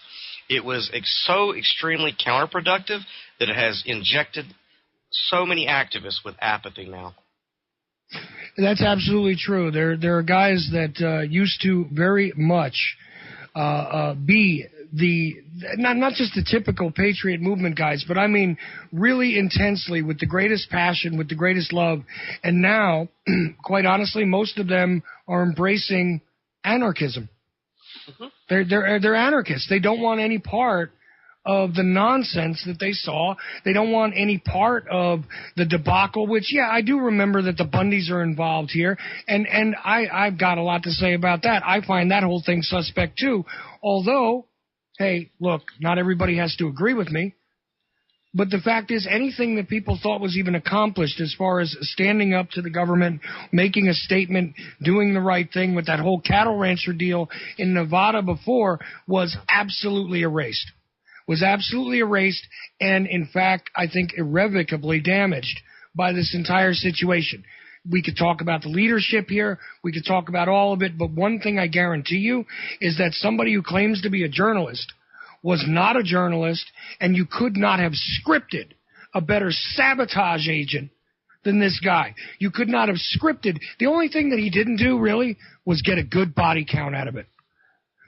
it was so extremely counterproductive that it has injected so many activists with apathy now. That's absolutely true. There are guys that used to very much be not just the typical Patriot movement guys, but I mean really intensely, with the greatest passion, with the greatest love. And now, quite honestly, most of them are embracing anarchism. Mm-hmm. They're anarchists. They don't want any part of the nonsense that they saw. They don't want any part of the debacle, which, yeah, I do remember that the Bundys are involved here, and I've got a lot to say about that. I find that whole thing suspect, too, although, hey, look, not everybody has to agree with me, but the fact is anything that people thought was even accomplished as far as standing up to the government, making a statement, doing the right thing with that whole cattle rancher deal in Nevada before was absolutely erased. And, in fact, I think irrevocably damaged by this entire situation. We could talk about the leadership here. We could talk about all of it. But one thing I guarantee you is that somebody who claims to be a journalist was not a journalist, and you could not have scripted a better sabotage agent than this guy. You could not have scripted. The only thing that he didn't do, really, was get a good body count out of it.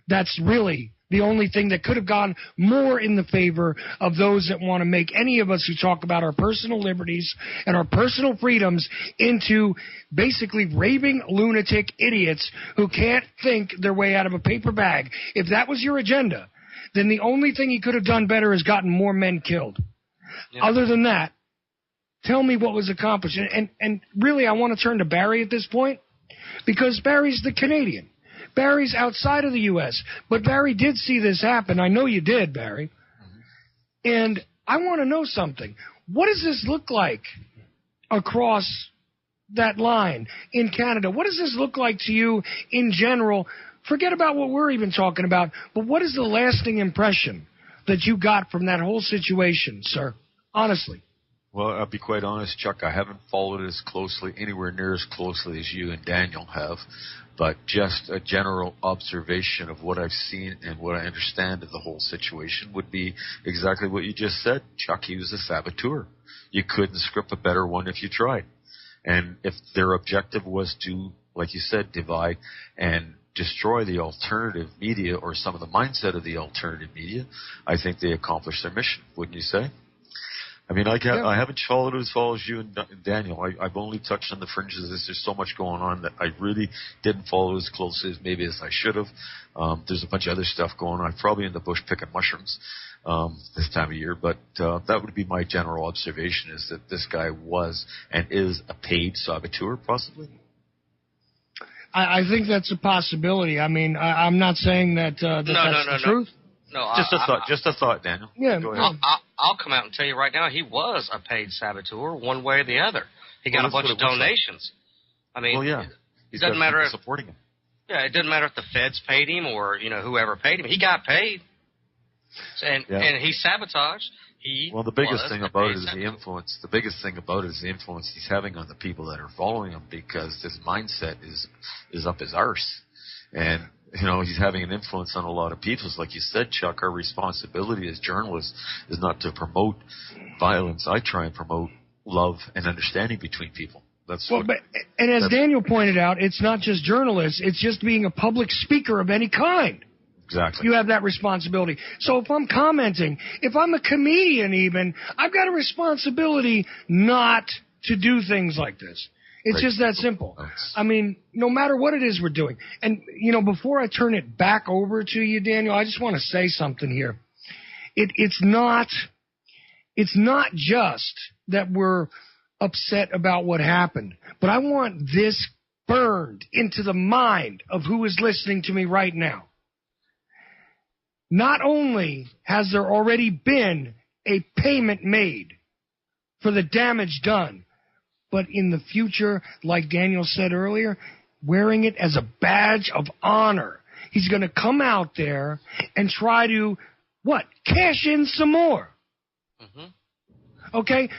That's really the only thing that could have gone more in the favor of those that want to make any of us who talk about our personal liberties and our personal freedoms into basically raving lunatic idiots who can't think their way out of a paper bag. If that was your agenda, then the only thing he could have done better is gotten more men killed. Yeah. Other than that, tell me what was accomplished. And really, I want to turn to Barry at this point, because Barry's the Canadian. Barry's outside of the U.S., but Barry did see this happen. I know you did, Barry. Mm-hmm. And I want to know something. What does this look like across that line in Canada? What does this look like to you in general? Forget about what we're even talking about, but what is the lasting impression that you got from that whole situation, sir? Honestly. Well, I'll be quite honest, Chuck. I haven't followed it as closely, anywhere near as closely as you and Daniel have. But just a general observation of what I've seen and what I understand of the whole situation would be exactly what you just said. Chuck, he was a saboteur. You couldn't script a better one if you tried. And if their objective was to, like you said, divide and destroy the alternative media or some of the mindset of the alternative media, I think they accomplished their mission, wouldn't you say? I mean, I haven't followed it as well as you and Daniel. I've only touched on the fringes. There's so much going on that I really didn't follow as closely as maybe as I should have. There's a bunch of other stuff going on. I'm probably in the bush picking mushrooms. this time of year. But that would be my general observation, is that this guy was and is a paid saboteur, possibly. I think that's a possibility. I mean, I'm not saying that that's the truth. No, just a thought, Daniel. Yeah, go ahead. I'll come out and tell you right now, he was a paid saboteur, one way or the other. He got a bunch of donations. I mean, it doesn't matter if supporting him. Yeah, it doesn't matter if the feds paid him or whoever paid him. He got paid, and he sabotaged. The biggest thing about it is the influence. The biggest thing about it is the influence he's having on the people that are following him, because his mindset is up his arse, and he's having an influence on a lot of people. Like you said, Chuck, our responsibility as journalists is not to promote violence. I try and promote love and understanding between people. And as Daniel pointed out, it's not just journalists. It's just being a public speaker of any kind. Exactly. You have that responsibility. So if I'm commenting, if I'm a comedian even, I've got a responsibility not to do things like this. It's just that simple. I mean, no matter what it is we're doing. And, before I turn it back over to you, Daniel, I just want to say something here. It's not just that we're upset about what happened, but I want this burned into the mind of who is listening to me right now. Not only has there already been a payment made for the damage done, but in the future, like Daniel said earlier, wearing it as a badge of honor. He's going to come out there and try to, cash in some more. Mm-hmm. Okay?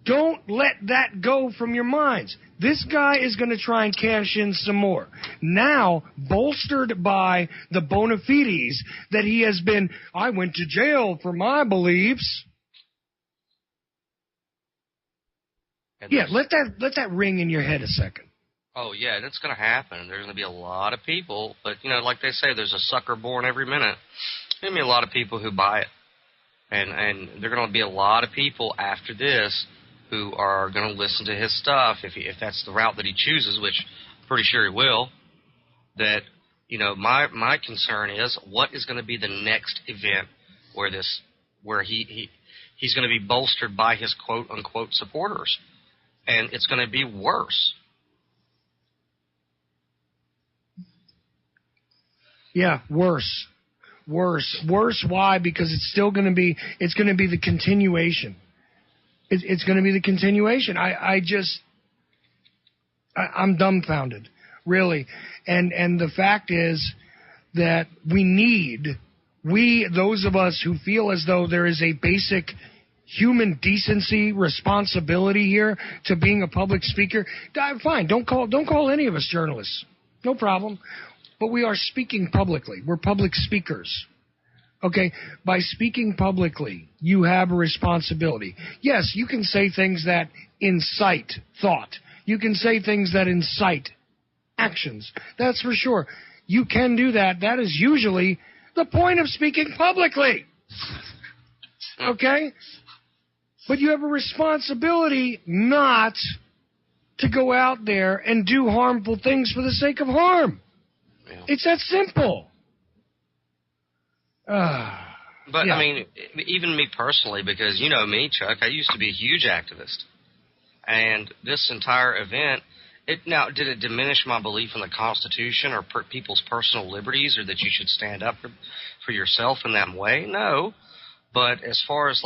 Don't let that go from your minds. This guy is going to try and cash in some more. Now, bolstered by the bona fides that he has been, I went to jail for my beliefs. Let that ring in your head a second. Oh, yeah, that's going to happen. There's going to be a lot of people, but, like they say, there's a sucker born every minute. There's going to be a lot of people who buy it. And there are going to be a lot of people after this who are going to listen to his stuff, if that's the route that he chooses, which I'm pretty sure he will. That, my concern is, what is going to be the next event where he's going to be bolstered by his quote-unquote supporters. And it's going to be worse. Yeah, worse. Why? Because it's still going to be the continuation. It's going to be the continuation. I'm dumbfounded, really. And the fact is that those of us who feel as though there is a basic human decency responsibility here to being a public speaker, fine. Don't call any of us journalists. No problem. But we are speaking publicly. We're public speakers. Okay, by speaking publicly, you have a responsibility. Yes, you can say things that incite thought. You can say things that incite actions. That's for sure. You can do that. That is usually the point of speaking publicly. Okay? But you have a responsibility not to go out there and do harmful things for the sake of harm. Yeah. It's that simple. But, I mean, even me personally, because you know me, Chuck, I used to be a huge activist. And this entire event, did it diminish my belief in the Constitution or people's personal liberties, or that you should stand up for yourself in that way? No. But as far as,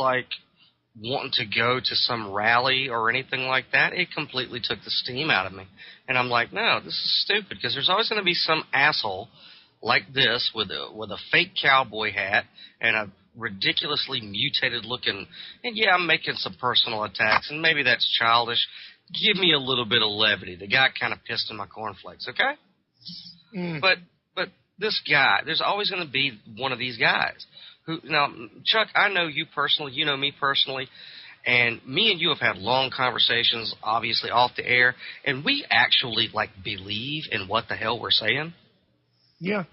wanting to go to some rally or anything like that, it completely took the steam out of me. And I'm like, no, this is stupid, because there's always going to be some asshole like this with a fake cowboy hat and a ridiculously mutated looking, and I'm making some personal attacks, and maybe that's childish. Give me a little bit of levity. The guy kind of pissed in my cornflakes, okay? But this guy, there's always going to be one of these guys. Now, Chuck, I know you personally, you know me personally, and me and you have had long conversations, obviously off the air, and we actually, believe in what the hell we're saying. Yeah.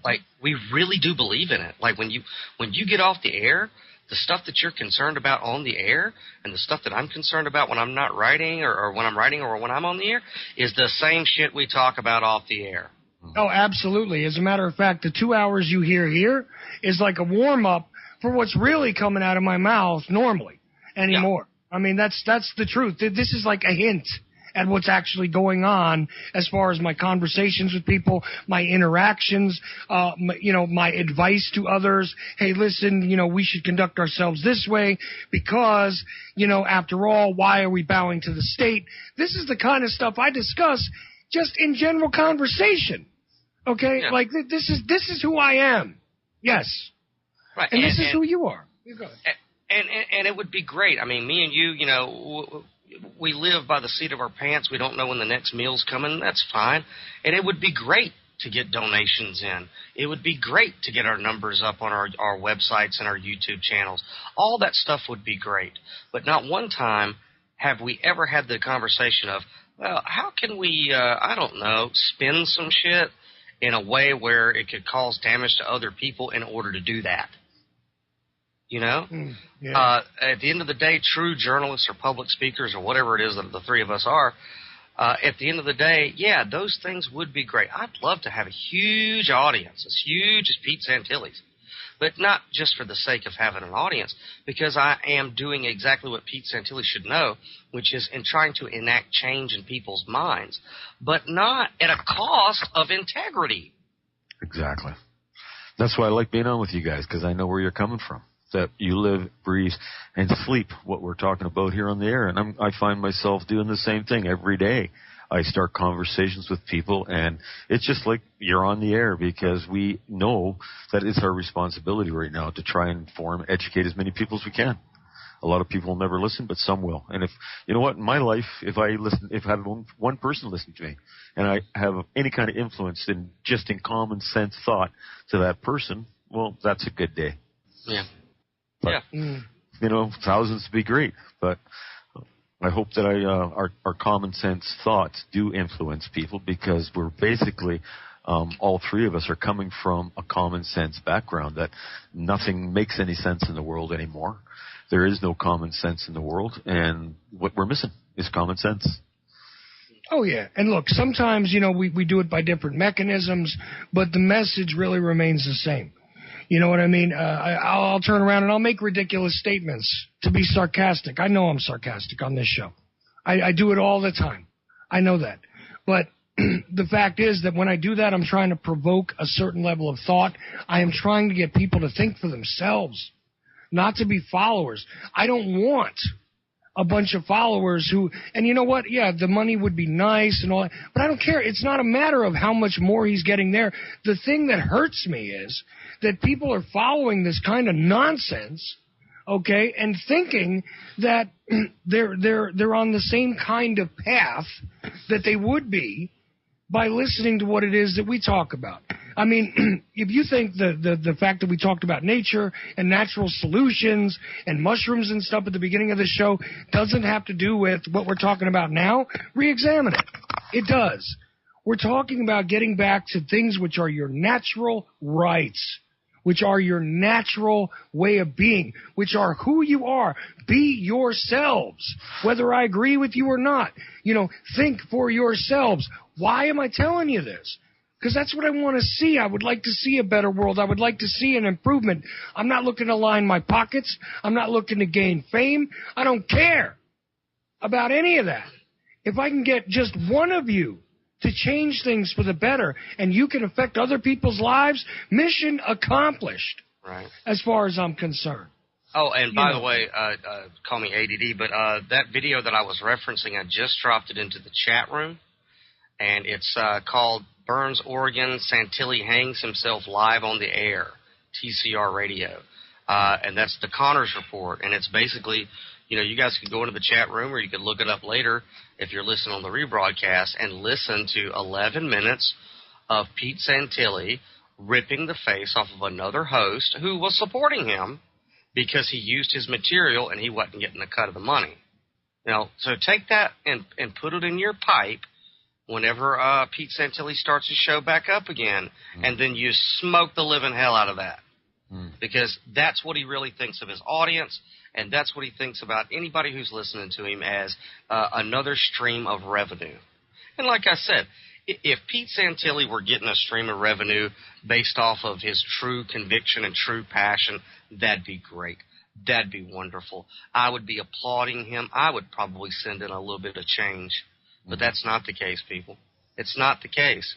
We really do believe in it. When you get off the air, the stuff that you're concerned about on the air and the stuff that I'm concerned about when I'm not writing or when I'm writing or when I'm on the air is the same shit we talk about off the air. Oh, absolutely. As a matter of fact, the 2 hours you hear here is like a warm-up for what's really coming out of my mouth normally anymore. Yeah. I mean, that's the truth. This is like a hint at what's actually going on as far as my conversations with people, my interactions, my advice to others. Hey, listen, we should conduct ourselves this way because, after all, why are we bowing to the state? This is the kind of stuff I discuss just in general conversation. Okay? Yeah. Like, this is who I am. Yes. Right. And this is who you are. You go. And it would be great. I mean, me and you, we live by the seat of our pants. We don't know when the next meal's coming. That's fine. And it would be great to get donations in. It would be great to get our numbers up on our websites and our YouTube channels. All that stuff would be great. But not one time have we ever had the conversation of, well, how can we, spin some shit in a way where it could cause damage to other people in order to do that? Yeah. At the end of the day, true journalists or public speakers or whatever it is that the three of us are, at the end of the day, yeah, those things would be great. I'd love to have a huge audience, as huge as Pete Santilli's, but not just for the sake of having an audience, because I am doing exactly what Pete Santilli should know, which is in trying to enact change in people's minds, but not at a cost of integrity. Exactly. That's why I like being on with you guys, because I know where you're coming from. That you live, breathe, and sleep what we're talking about here on the air. And I find myself doing the same thing every day. I start conversations with people, and it's just like you're on the air because we know that it's our responsibility right now to try and inform, educate as many people as we can. A lot of people will never listen, but some will. And if, you know what, in my life, if I have one person listen to me, and I have any kind of influence in common sense thought to that person, well, that's a good day. Yeah. But, thousands would be great, but I hope that our common sense thoughts do influence people, because we're basically, all three of us are coming from a common sense background that nothing makes any sense in the world anymore. There is no common sense in the world, and what we're missing is common sense. Oh, yeah. And look, sometimes, we do it by different mechanisms, but the message really remains the same. You know what I mean? I'll turn around and I'll make ridiculous statements to be sarcastic. I know I'm sarcastic on this show. I do it all the time. I know that. But the fact is that when I do that, I'm trying to provoke a certain level of thought. I am trying to get people to think for themselves, not to be followers. I don't want a bunch of followers who, and you know what? Yeah, the money would be nice and all that, but I don't care. It's not a matter of how much more he's getting there. The thing that hurts me is that people are following this kind of nonsense, okay, and thinking that they're on the same kind of path that they would be by listening to what it is that we talk about. I mean, if you think the fact that we talked about nature and natural solutions and mushrooms and stuff at the beginning of the show doesn't have to do with what we're talking about now, re-examine it. It does. We're talking about getting back to things which are your natural rights, which are your natural way of being, which are who you are. Be yourselves, whether I agree with you or not. Think for yourselves. Why am I telling you this? Because that's what I want to see. I would like to see a better world. I would like to see an improvement. I'm not looking to line my pockets. I'm not looking to gain fame. I don't care about any of that. If I can get just one of you to change things for the better and you can affect other people's lives, mission accomplished. Right. As far as I'm concerned. Oh, and by the way, call me ADD, but that video that I was referencing, I just dropped it into the chat room, and it's called Burns, Oregon, Santilli hangs himself live on the air, TCR radio. And that's the Connors Report. And it's basically, you guys could go into the chat room or you could look it up later if you're listening on the rebroadcast and listen to 11 minutes of Pete Santilli ripping the face off of another host who was supporting him because he used his material and he wasn't getting a cut of the money. So take that and put it in your pipe whenever Pete Santilli starts his show back up again, and then you smoke the living hell out of that. Because that's what he really thinks of his audience, and that's what he thinks about anybody who's listening to him as another stream of revenue. And like I said, if Pete Santilli were getting a stream of revenue based off of his true conviction and true passion, that'd be great. That'd be wonderful. I would be applauding him. I would probably send in a little bit of change. But that's not the case, people. It's not the case.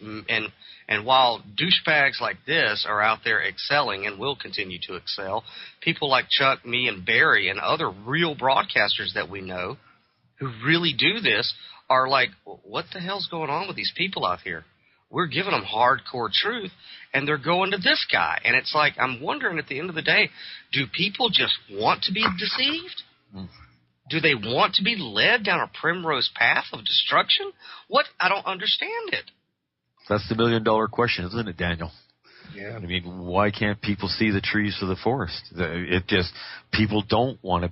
And while douchebags like this are out there excelling and will continue to excel, people like Chuck, me, and Barry and other real broadcasters that we know who really do this are like, what the hell's going on with these people out here? We're giving them hardcore truth, and they're going to this guy. And it's like, I'm wondering at the end of the day, do people just want to be deceived? Do they want to be led down a primrose path of destruction? What? I don't understand it. That's the million-dollar question, isn't it, Daniel? Yeah. I mean, why can't people see the trees for the forest? People don't want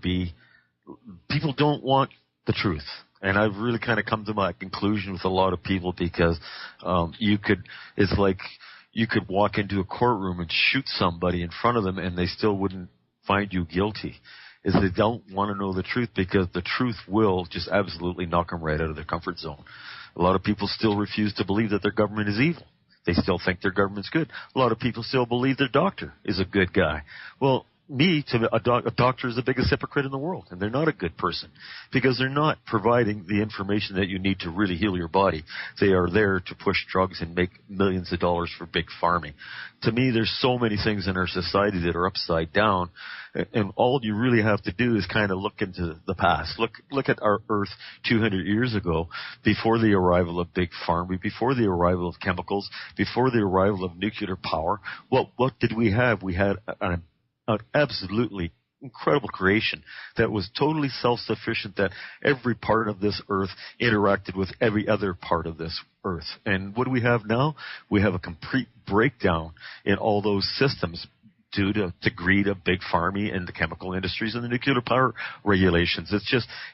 the truth. And I've really kind of come to my conclusion with a lot of people because it's like you could walk into a courtroom and shoot somebody in front of them and they still wouldn't find you guilty. Is they don't want to know the truth because the truth will just absolutely knock them right out of their comfort zone. A lot of people still refuse to believe that their government is evil. They still think their government's good. A lot of people still believe their doctor is a good guy. Well, a doctor is the biggest hypocrite in the world, and they're not a good person because they're not providing the information that you need to really heal your body. They are there to push drugs and make millions of dollars for big farming. To me, there's so many things in our society that are upside down, and all you really have to do is kind of look into the past. Look at our Earth 200 years ago, before the arrival of big farming, before the arrival of chemicals, before the arrival of nuclear power. What did we have? We had an absolutely incredible creation that was totally self-sufficient, that every part of this earth interacted with every other part of this earth. And what do we have now? We have a complete breakdown in all those systems due to greed of big farming and the chemical industries and the nuclear power regulations.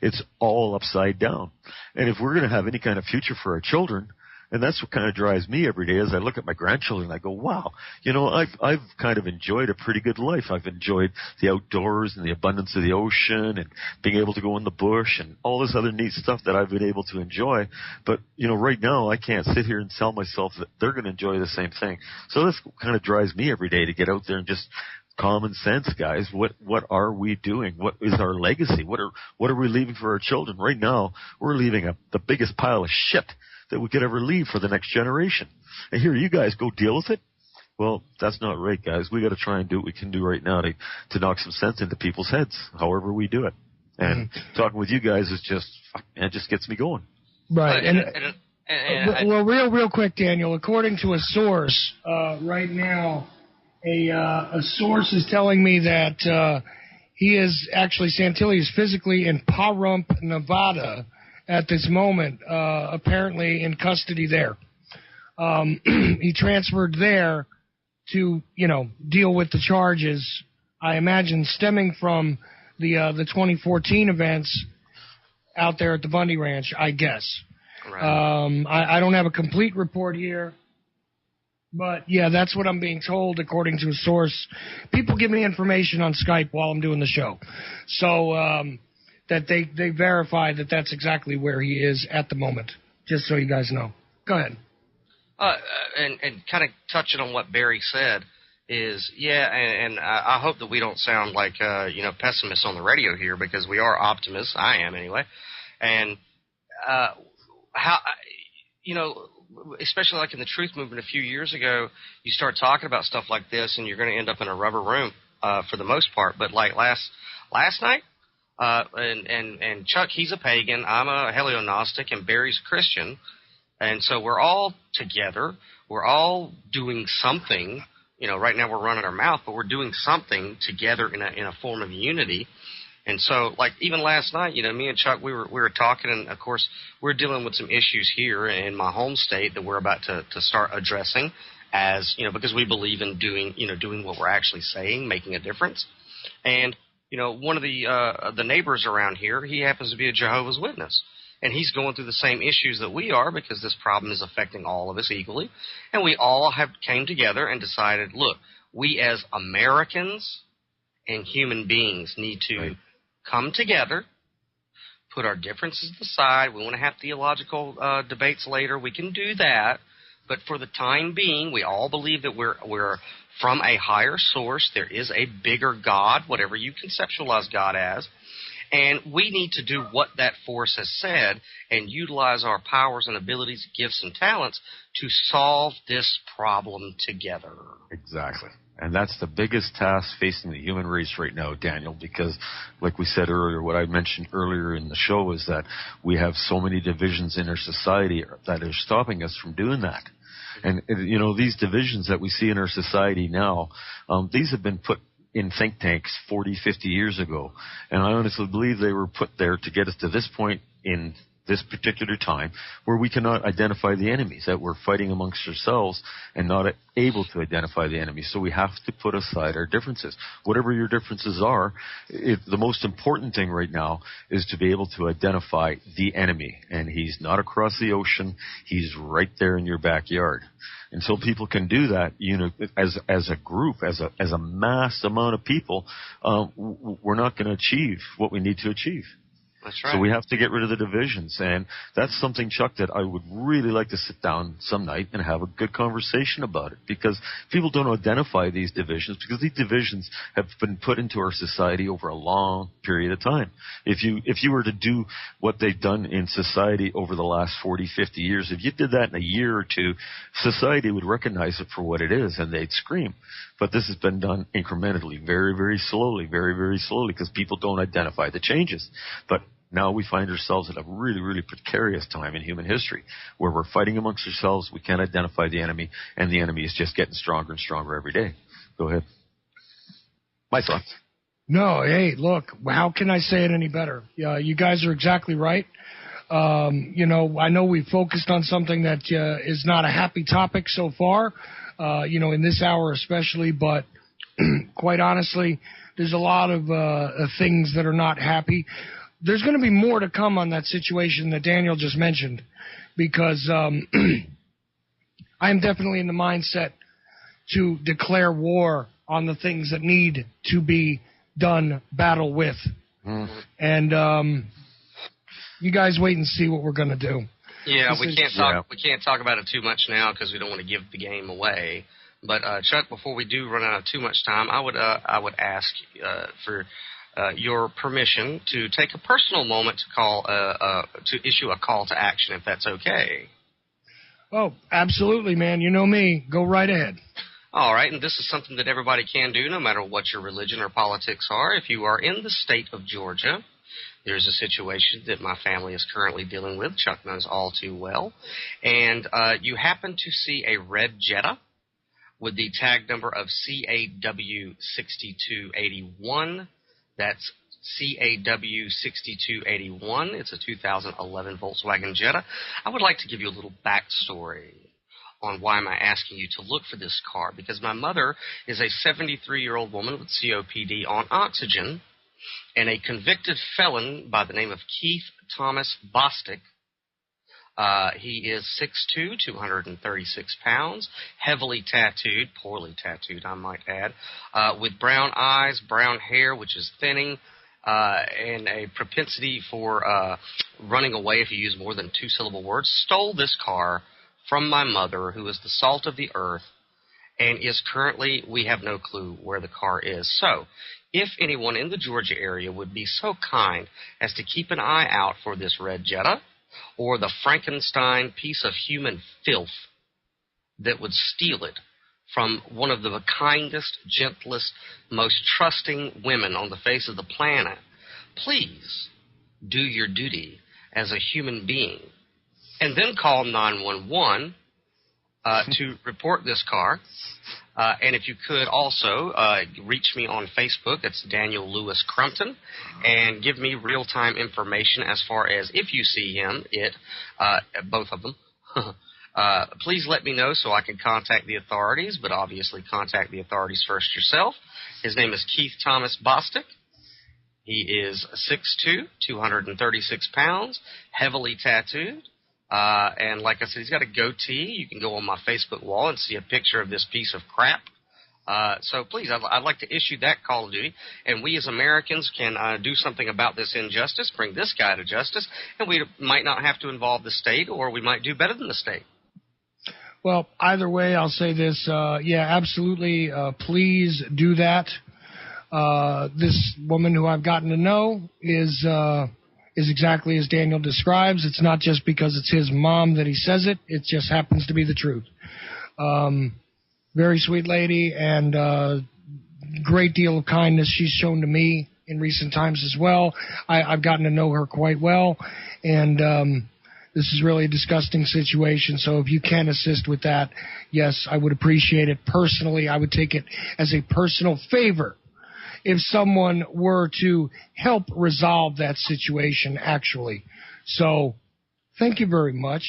It's all upside down. And if we're going to have any kind of future for our children, and that's what kind of drives me every day as I look at my grandchildren. I go, wow, I've kind of enjoyed a pretty good life. I've enjoyed the outdoors and the abundance of the ocean and being able to go in the bush and all this other neat stuff that I've been able to enjoy. But, right now I can't sit here and tell myself that they're going to enjoy the same thing. So this kind of drives me every day to get out there and just common sense, guys. What are we doing? What is our legacy? What are we leaving for our children? Right now, we're leaving the biggest pile of shit that we could ever leave for the next generation. And here you guys go deal with it. Well, that's not right, guys. We got to try and do what we can do right now to knock some sense into people's heads, however we do it. And talking with you guys is it just gets me going. Right. Well, real quick, Daniel, according to a source right now, a source is telling me that he is actually, Santilli is physically in Pahrump, Nevada at this moment, apparently in custody there. He transferred there to, deal with the charges, I imagine, stemming from the 2014 events out there at the Bundy Ranch, I guess. Right. I don't have a complete report here. But, yeah, that's what I'm being told according to a source. People give me information on Skype while I'm doing the show. So that they verify that that's exactly where he is at the moment, just so you guys know. Go ahead. And kind of touching on what Barry said is, and I hope that we don't sound like, pessimists on the radio here, because we are optimists. I am anyway. And especially like in the truth movement a few years ago, you start talking about stuff like this and you're going to end up in a rubber room for the most part. But like last night, and Chuck, he's a pagan, I'm a Helionostic, and Barry's a Christian. And so we're all together. We're all doing something. Right now we're running our mouth, but we're doing something together in a form of unity. And so, like, even last night, me and Chuck, we were talking, and, of course, we're dealing with some issues here in my home state that we're about to start addressing as, because we believe in doing what we're actually saying, making a difference. And, one of the neighbors around here, he happens to be a Jehovah's Witness. And he's going through the same issues that we are, because this problem is affecting all of us equally. And we all came together and decided, look, we as Americans and human beings need to come together, put our differences aside. We want to have theological debates later. We can do that. But for the time being, we all believe that we're from a higher source. There is a bigger God, whatever you conceptualize God as. And we need to do what that force has said and utilize our powers and abilities, gifts, and talents to solve this problem together. Exactly. And that's the biggest task facing the human race right now, Daniel, because like we said earlier, what I mentioned earlier in the show is that we have so many divisions in our society that are stopping us from doing that. And, you know, these divisions that we see in our society now, these have been put in think tanks 40, 50 years ago. And I honestly believe they were put there to get us to this point in this particular time where we cannot identify the enemies, that we're fighting amongst ourselves and not able to identify the enemy. So we have to put aside our differences. Whatever your differences are, the most important thing right now is to be able to identify the enemy. And he's not across the ocean. He's right there in your backyard. Until people can do that, you know, as a group, as a mass amount of people, we're not going to achieve what we need to achieve. That's right. So we have to get rid of the divisions. And that's something, Chuck, that I would really like to sit down some night and have a good conversation about it. Because people don't identify these divisions, because these divisions have been put into our society over a long period of time. If you were to do what they've done in society over the last 40, 50 years, if you did that in a year or two, society would recognize it for what it is and they'd scream. But this has been done incrementally, very, very slowly, because people don't identify the changes. But now we find ourselves at a really, really precarious time in human history where we're fighting amongst ourselves, we can't identify the enemy, and the enemy is just getting stronger and stronger every day. Go ahead. My thoughts. No, hey, look, how can I say it any better? You guys are exactly right. You know, I know we focused on something that is not a happy topic so far, you know, in this hour especially, but quite honestly, there's a lot of things that are not happy. There's going to be more to come on that situation that Daniel just mentioned, because I'm definitely in the mindset to declare war on the things that need to be done battle with. And you guys wait and see what we're going to do. Yeah, we can't talk about it too much now because we don't want to give the game away. But Chuck, before we do run out of too much time, I would ask for your permission to take a personal moment to issue a call to action, if that's okay. Oh, absolutely, man. You know me. Go right ahead. All right, and this is something that everybody can do, no matter what your religion or politics are. If you are in the state of Georgia, there's a situation that my family is currently dealing with. Chuck knows all too well. And you happen to see a red Jetta with the tag number of CAW6281. That's CAW6281. It's a 2011 Volkswagen Jetta. I would like to give you a little backstory on why am I asking you to look for this car. Because my mother is a 73-year-old woman with COPD on oxygen and a convicted felon by the name of Keith Thomas Bostic. He is 6'2", 236 pounds, heavily tattooed, poorly tattooed, I might add, with brown eyes, brown hair, which is thinning, and a propensity for running away if you use more than two-syllable words. Stole this car from my mother, who is the salt of the earth, and is currently, we have no clue where the car is. So, if anyone in the Georgia area would be so kind as to keep an eye out for this red Jetta, or the Frankenstein piece of human filth that would steal it from one of the kindest, gentlest, most trusting women on the face of the planet, please do your duty as a human being. And then call 911 to report this car. And if you could also reach me on Facebook, it's Daniel Louis Crumpton, and give me real-time information as far as if you see him, both of them. Please let me know so I can contact the authorities, but obviously contact the authorities first yourself. His name is Keith Thomas Bostic. He is 6'2", 236 pounds, heavily tattooed. And like I said, he's got a goatee. You can go on my Facebook wall and see a picture of this piece of crap. So please, I'd like to issue that call of duty. And we as Americans can do something about this injustice, bring this guy to justice, and we might not have to involve the state, or we might do better than the state. Well, either way, I'll say this. Absolutely. Please do that. This woman who I've gotten to know is exactly as Daniel describes. It's not just because it's his mom that he says it. It just happens to be the truth. Very sweet lady, and great deal of kindness she's shown to me in recent times as well. I've gotten to know her quite well, and this is really a disgusting situation, so if you can assist with that, yes, I would appreciate it. Personally, I would take it as a personal favor if someone were to help resolve that situation, actually. So, thank you very much.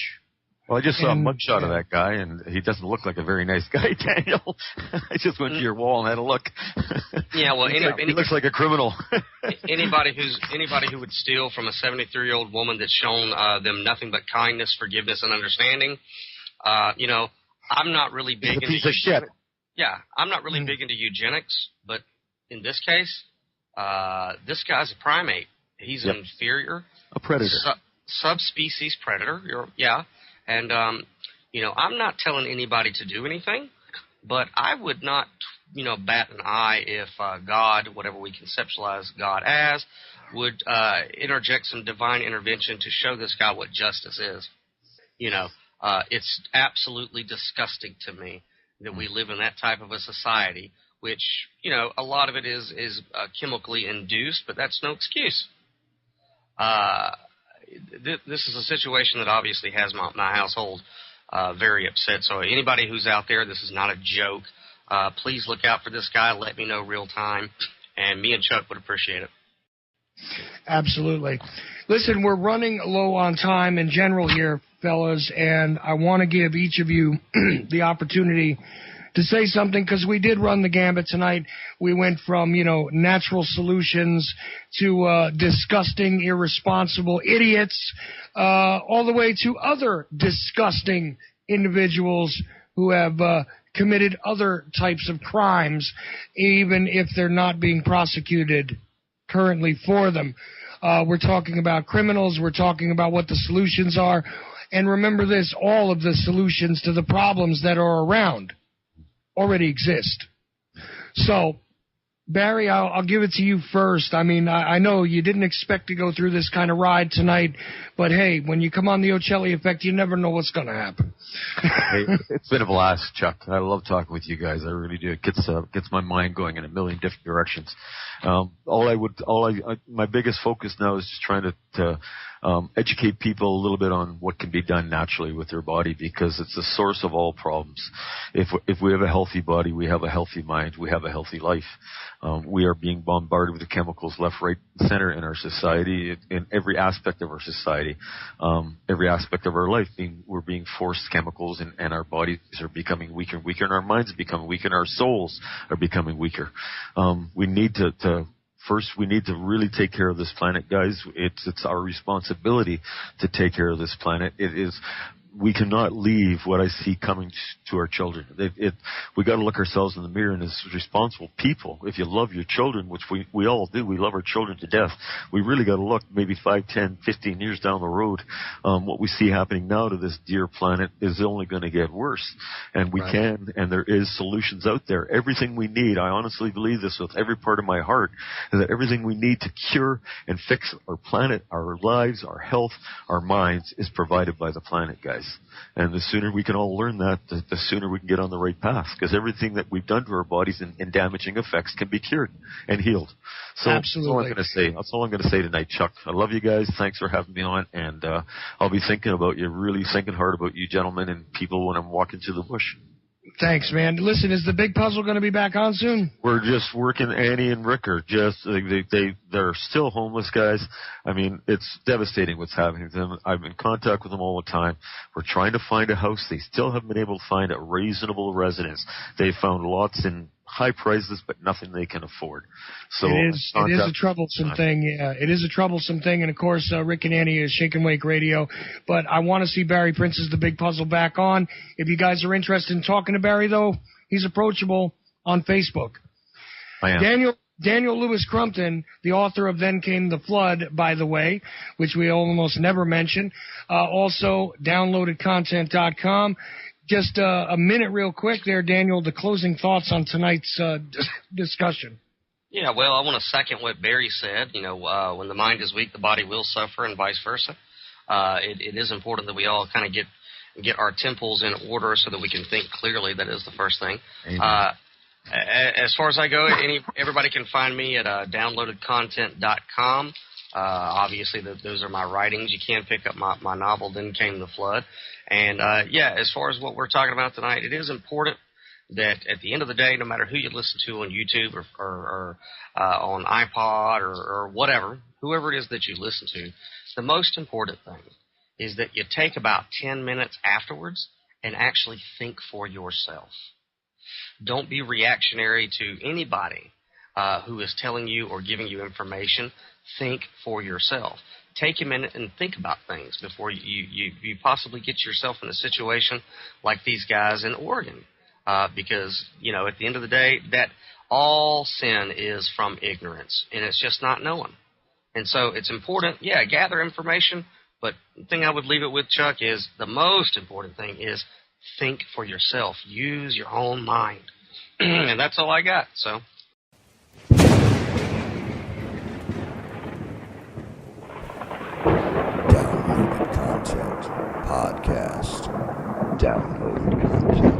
Well, I just saw a mugshot of that guy, and he doesn't look like a very nice guy, Daniel. I just went to your wall and had a look. Yeah, well, he looks like a criminal. Anybody who would steal from a 73-year-old woman that's shown them nothing but kindness, forgiveness, and understanding, I'm not really big into piece of shit. Yeah, I'm not really big into eugenics, but in this case, this guy's a primate. He's an inferior, a predator, subspecies predator. And, I'm not telling anybody to do anything, but I would not, bat an eye if God, whatever we conceptualize God as, would interject some divine intervention to show this guy what justice is. It's absolutely disgusting to me that we live in that type of a society, which, a lot of it is chemically induced, but that's no excuse. This is a situation that obviously has my household very upset. So anybody who's out there, this is not a joke. Please look out for this guy. Let me know real time. And me and Chuck would appreciate it. Absolutely. Listen, we're running low on time in general here, fellas, and I want to give each of you the opportunity to say something, because we did run the gambit tonight. We went from, natural solutions to disgusting, irresponsible idiots, all the way to other disgusting individuals who have committed other types of crimes, even if they're not being prosecuted currently for them. We're talking about criminals. We're talking about what the solutions are. And remember this, all of the solutions to the problems that are around already exist. So, Barry, I'll give it to you first. I mean, I know you didn't expect to go through this kind of ride tonight, but hey, when you come on the Ochelli Effect, you never know what's going to happen. Hey, it's been a blast, Chuck. I love talking with you guys. I really do. It gets my mind going in a million different directions. My biggest focus now is just trying to educate people a little bit on what can be done naturally with their body, because it's the source of all problems. If we have a healthy body, we have a healthy mind, we have a healthy life. We are being bombarded with the chemicals left, right, and center in our society, in every aspect of our society, every aspect of our life. We're being forced chemicals, and our bodies are becoming weaker and weaker, and our minds are becoming weaker, and our souls are becoming weaker. We need First, we need to really take care of this planet, guys. It's our responsibility to take care of this planet. We cannot leave what I see coming to our children. We got to look ourselves in the mirror, and as responsible people, if you love your children, which we all do, we love our children to death, we really got to look maybe 5, 10, 15 years down the road. What we see happening now to this dear planet is only going to get worse. And and there is solutions out there. Everything we need, I honestly believe this with every part of my heart, is that everything we need to cure and fix our planet, our lives, our health, our minds is provided by the planet, guys. And the sooner we can all learn that, the sooner we can get on the right path, because everything that we've done to our bodies and damaging effects can be cured and healed. So absolutely. That's all I'm going to say tonight, Chuck. I love you guys. Thanks for having me on, and I'll be thinking about you, really thinking hard about you gentlemen and people when I'm walking through the bush. Thanks, man. Listen, is the Big Puzzle going to be back on soon? We're just working. Annie and Rick are they're still homeless, guys. I mean, it's devastating what's happening to them. I'm in contact with them all the time. We're trying to find a house. They still haven't been able to find a reasonable residence. They found lots in high prices, but nothing they can afford. So it is a troublesome thing. Yeah, it is a troublesome thing. And of course, Rick and Annie is Shake and Wake Radio. But I want to see Barry Prince's The Big Puzzle back on. If you guys are interested in talking to Barry, though, he's approachable on Facebook. I am. Daniel Louis Crumpton, the author of Then Came the Flood, by the way, which we almost never mention. Also, downloadedcontent.com. just a minute real quick there, Daniel, the closing thoughts on tonight's discussion. Yeah, well, I want to second what Barry said. When the mind is weak, the body will suffer, and vice versa. It is important that we all kind of get our temples in order so that we can think clearly. That is the first thing. As far as I go, everybody can find me at downloadedcontent.com. Obviously, those are my writings. You can pick up my novel, Then Came the Flood. And, as far as what we're talking about tonight, it is important that at the end of the day, no matter who you listen to on YouTube or on iPod or whatever, whoever it is that you listen to, the most important thing is that you take about 10 minutes afterwards and actually think for yourself. Don't be reactionary to anybody who is telling you or giving you information. Think for yourself. Take a minute and think about things before you possibly get yourself in a situation like these guys in Oregon. Because, at the end of the day, that all sin is from ignorance, and it's just not knowing. And so it's important, gather information, but the thing I would leave it with, Chuck, is the most important thing is think for yourself. Use your own mind. And that's all I got, so. Downloaded Content Podcast. Downloaded Content.